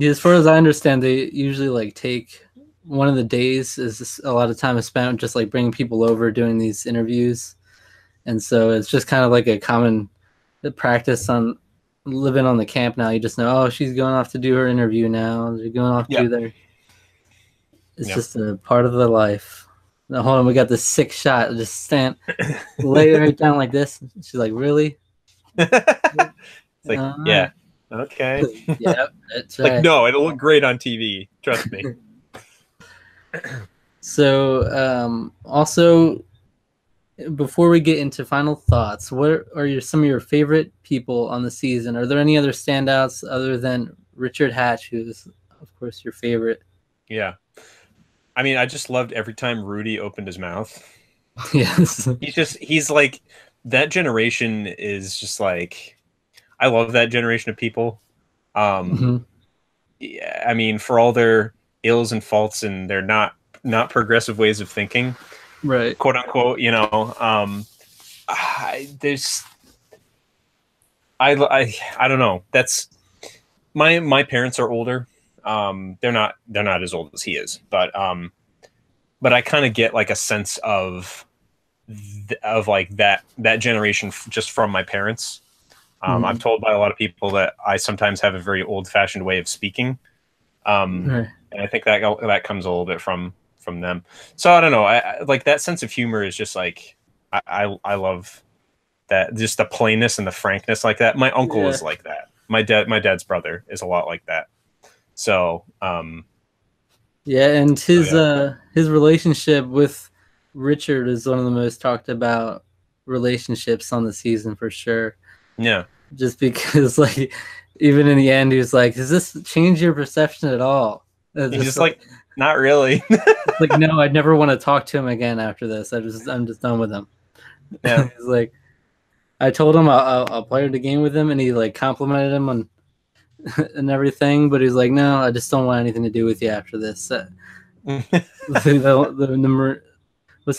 As far as I understand, they usually like take one of the days is a lot of time is spent just like bringing people over doing these interviews. And so it's just kind of like a common practice on living on the camp now. You just know, oh, she's going off to do her interview now. She's going off to do their. It's just a part of the life. Now, hold on, we got this sick shot. Just lay right down like this. She's like, really? It's like, yeah, okay. Yeah, that's right. Like, no, it'll look great on TV. Trust me. So, also, before we get into final thoughts, what are some of your favorite people on the season? Are there any other standouts other than Richard Hatch, who's, of course, your favorite? Yeah. I mean, I just loved every time Rudy opened his mouth. Yes. He's like, that generation is just like, I love that generation of people. Yeah, I mean, for all their ills and faults and their not progressive ways of thinking, right, quote unquote, you know, I don't know. That's my parents are older. They're not as old as he is, but I kind of get like a sense of like that generation just from my parents. I'm told by a lot of people that I sometimes have a very old-fashioned way of speaking, and I think that comes a little bit from them. So I don't know. I like that sense of humor is just like I love that, just the plainness and the frankness like that. My uncle is like that. My dad's brother is a lot like that. So yeah, and his relationship with Richard is one of the most talked about relationships on the season for sure. Yeah. Just because, like, even in the end, he was like, "Does this change your perception at all?" He's just like, not really. like, no, I'd never want to talk to him again after this. I'm just done with him. Yeah. He's like, I told him I'll play the game with him, and he like complimented him on and everything, but he's like, no, I just don't want anything to do with you after this. Was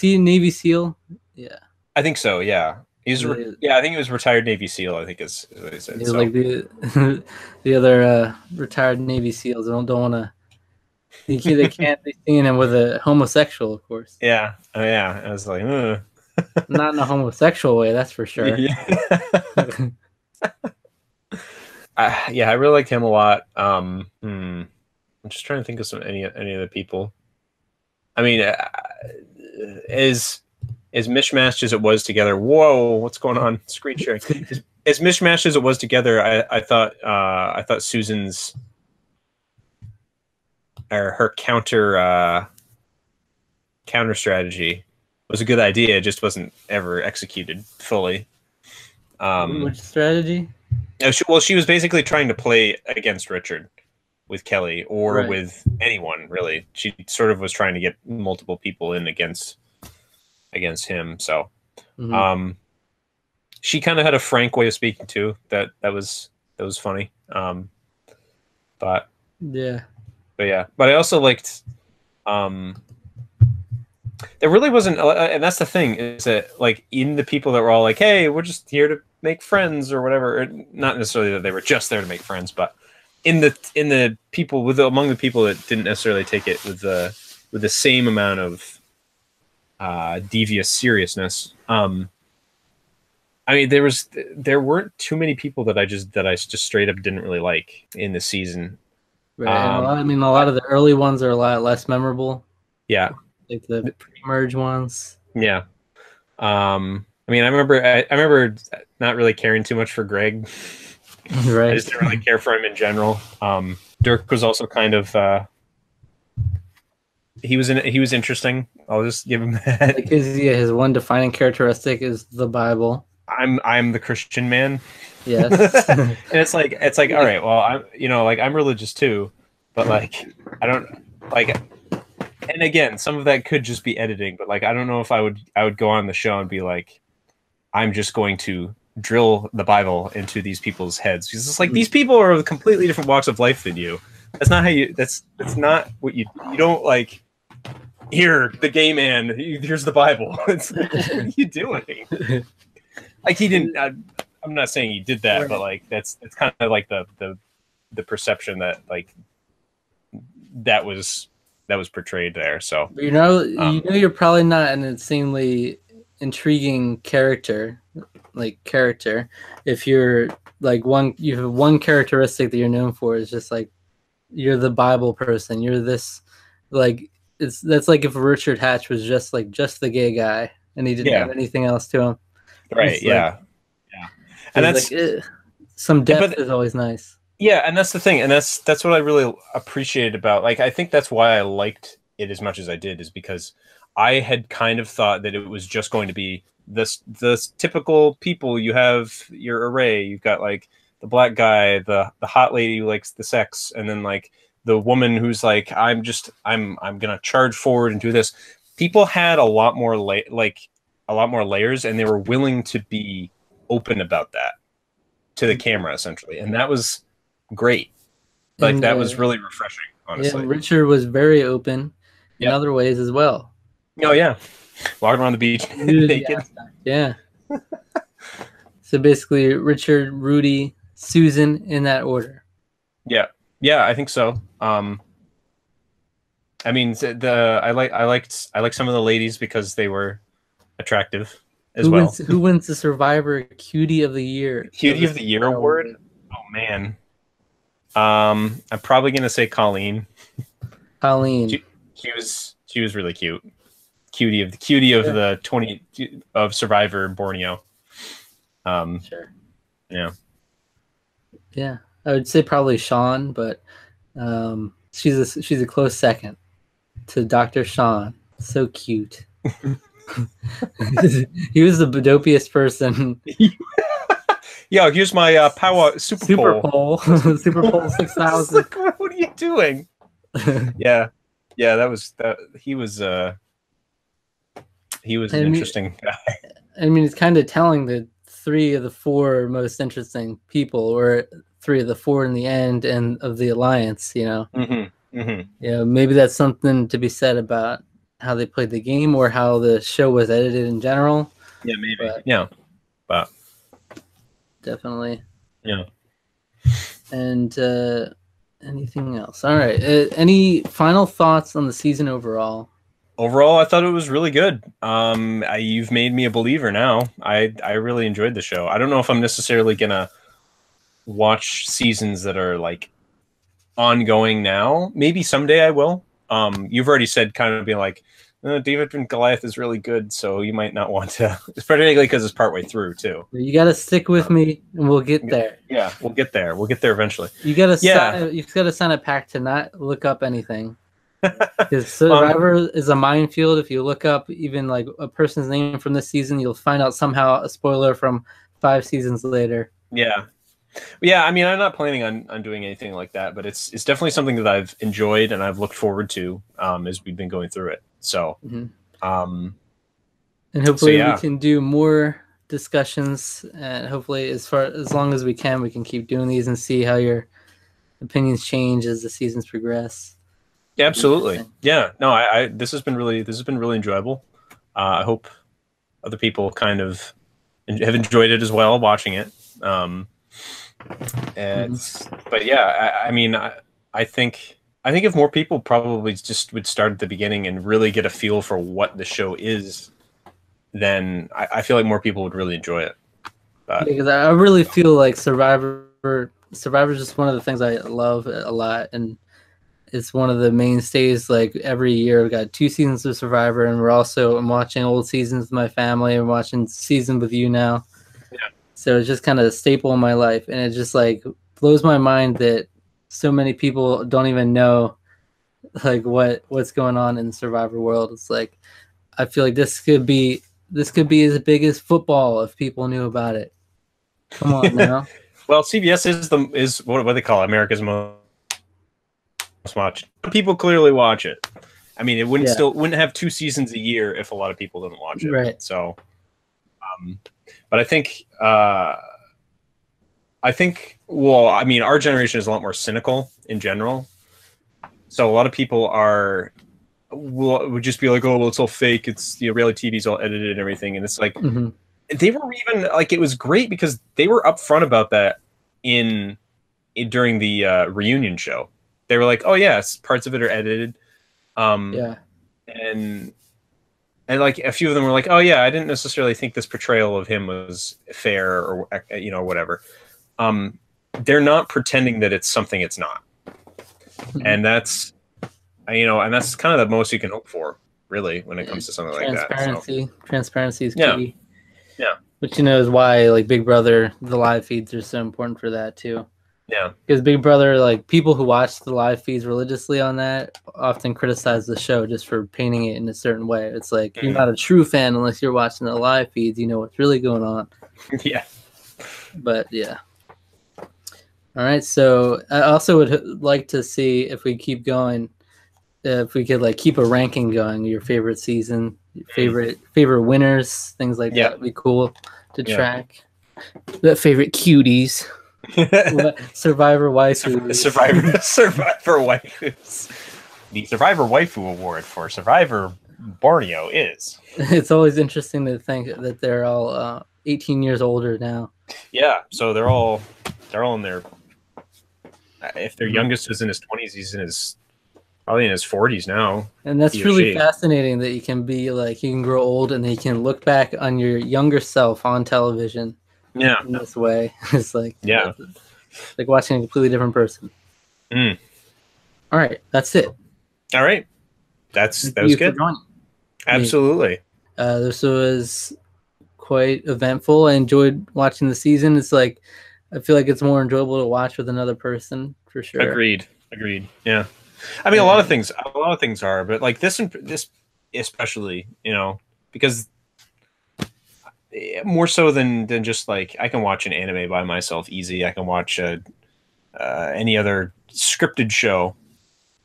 he a Navy SEAL? Yeah, I think so. Yeah, yeah. I think he was retired Navy SEAL. I think is what he said. He was like the other retired Navy SEAls. Don't want to. They can't be seeing him with a homosexual, of course. Yeah. Oh yeah. I was like, ugh. Not in a homosexual way, that's for sure. Yeah. Yeah, I really liked him a lot. I'm just trying to think of any of the people. I mean, as mishmashed as it was together. Whoa, what's going on? Screen sharing. As mishmashed as it was together, I thought Susan's or her counter strategy was a good idea. It just wasn't ever executed fully. Which strategy? She was basically trying to play against Richard with Kelly or with anyone, really. She sort of was trying to get multiple people in against him. So she kind of had a frank way of speaking too. That was funny. But I also liked there really wasn't, and that's the thing, is that like in the people that were all like, hey, we're just here to make friends or whatever, not necessarily that they were just there to make friends, but in the people among the people that didn't necessarily take it with the same amount of devious seriousness. I mean, there weren't too many people that I just straight up didn't really like in the season. Right. I mean, a lot of the early ones are a lot less memorable. Yeah. Like the pre-merge ones. Yeah. I mean, I remember not really caring too much for Greg. Right. I just didn't really care for him in general. Dirk was also kind of he was interesting. I'll just give him that. Because his one defining characteristic is the Bible. I'm the Christian man. Yes. And it's like all right, well, I'm religious too, but like I don't like. And again, some of that could just be editing, but like I don't know if I would go on the show and be like, I'm just going to drill the Bible into these people's heads, because it's like these people are of completely different walks of life than you. That's not how you. That's not what you don't like. Here, the gay man. Here's the Bible. It's like, what are you doing? Like he didn't. I'm not saying he did that, but like that's kind of like the perception that like that was portrayed there. So you're probably not an insanely intriguing character if you're like you have one characteristic that you're known for is just like you're the Bible person. You're this like that's like if Richard Hatch was just the gay guy and he didn't have anything else to him. Right. Yeah. And that's like, some depth is always nice. Yeah, and that's the thing, and that's what I really appreciated about. Like, I think that's why I liked it as much as I did, is because I had kind of thought that it was just going to be this typical people. You have your array. You've got like the black guy, the hot lady who likes the sex, and then like the woman who's like, I'm gonna charge forward and do this. People had a lot more layers, and they were willing to be open about that to the camera, essentially, and that was great. Like that was really refreshing, honestly. Yeah, Richard was very open in other ways as well. Oh yeah, walking around the beach naked. Yeah. So basically, Richard, Rudy, Susan, in that order. Yeah, I think so. I mean, I like some of the ladies because they were attractive as well. Who wins the Survivor Cutie of the Year? Cutie of the Year award? Oh man. I'm probably gonna say Colleen. She was really cute. Cutie of the 20 of Survivor Borneo. Sure. Yeah. Yeah, I would say probably Sean, but she's a close second to Dr. Sean. So cute. He was the dopiest person. Yo, here's my power super pole. Super pole 6,000. Like, what are you doing? Yeah, that was that. He was an interesting guy. I mean, it's kind of telling that 3 of the 4 most interesting people were 3 of the 4 in the end and of the alliance. You know, maybe that's something to be said about how they played the game or how the show was edited in general. Yeah, maybe. But definitely. Yeah. And anything else? All right. Any final thoughts on the season overall? Overall, I thought it was really good. You've made me a believer now. I really enjoyed the show. I don't know if I'm necessarily gonna watch seasons that are like ongoing now. Maybe someday I will. You've already said kind of being like, David and Goliath is really good, so you might not want to, particularly because it's partway through too. You got to stick with me, and we'll get there. Yeah, we'll get there. We'll get there eventually. You got to sign a pact to not look up anything. Because Survivor is a minefield. If you look up even like a person's name from this season, you'll find out somehow a spoiler from 5 seasons later. Yeah. I mean, I'm not planning on doing anything like that, but it's definitely something that I've enjoyed and I've looked forward to as we've been going through it. So, and hopefully we can do more discussions, and hopefully as long as we can keep doing these and see how your opinions change as the seasons progress. Yeah, absolutely. Yeah, no, this has been really enjoyable. I hope other people kind of have enjoyed it as well, watching it. But yeah, I mean, I think if more people probably just would start at the beginning and really get a feel for what the show is, then I feel like more people would really enjoy it. Because I really feel like Survivor is just one of the things I love a lot, and it's one of the mainstays. Like every year, we've got 2 seasons of Survivor, and I'm watching old seasons with my family. I'm watching season with you now. Yeah. So it's just kind of a staple in my life, and it just like blows my mind that so many people don't even know like what's going on in the Survivor world. It's like I feel like this could be as big as football if people knew about it. Come on now. Well, CBS is what they call America's most watched. People clearly watch it. I mean, it wouldn't have 2 seasons a year if a lot of people didn't watch it. Right. So, but I think well, I mean, our generation is a lot more cynical in general. So a lot of people would just be like, oh, well, it's all fake. It's reality TV's all edited and everything. And it's like, they were even like, it was great because they were upfront about that during the reunion show. They were like, oh yes, parts of it are edited. And like a few of them were like, oh yeah, I didn't necessarily think this portrayal of him was fair or whatever. They're not pretending that it's something it's not. And that's that's kind of the most you can hope for, really, when it comes to something like that. Transparency is key. Yeah. Which is why like Big Brother, the live feeds are so important for that too. Yeah. Because Big Brother, like people who watch the live feeds religiously on that often criticize the show just for painting it in a certain way. It's like you're not a true fan unless you're watching the live feeds, you know what's really going on. Yeah. But yeah. All right, so I also would like to see if we keep going, if we could like keep a ranking going, your favorite season, your favorite winners, things like that would be cool to track. The favorite cuties. Survivor waifus. Survivor waifus. The Survivor Waifu Award for Survivor Borneo is. It's always interesting to think that they're all 18 years older now. Yeah, so they're all in their. If their youngest is in his 20s, he's probably in his 40s now. And that's really fascinating that you can be like, you can grow old and then you can look back on your younger self on television. Yeah. In this way. It's like, like watching a completely different person. All right. That's it. All right. That was good. Absolutely. This was quite eventful. I enjoyed watching the season. It's like, I feel like it's more enjoyable to watch with another person for sure. Agreed. Yeah. I mean, a lot of things are, but like this especially, because more so than just like I can watch an anime by myself easy. I can watch any other scripted show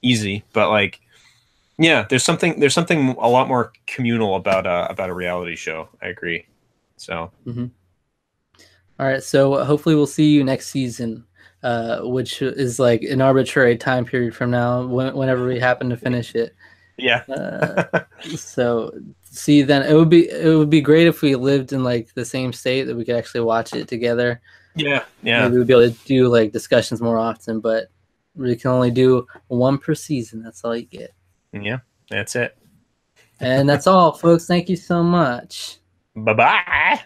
easy, but like yeah, there's something a lot more communal about a reality show. I agree. So All right, so hopefully we'll see you next season, which is like an arbitrary time period from now, whenever we happen to finish it. yeah. So see you then. It would be great if we lived in like the same state that we could actually watch it together. Yeah. Maybe we'd be able to do like discussions more often, but we can only do one per season. That's all you get. Yeah, that's it. And that's all, folks. Thank you so much. Bye-bye.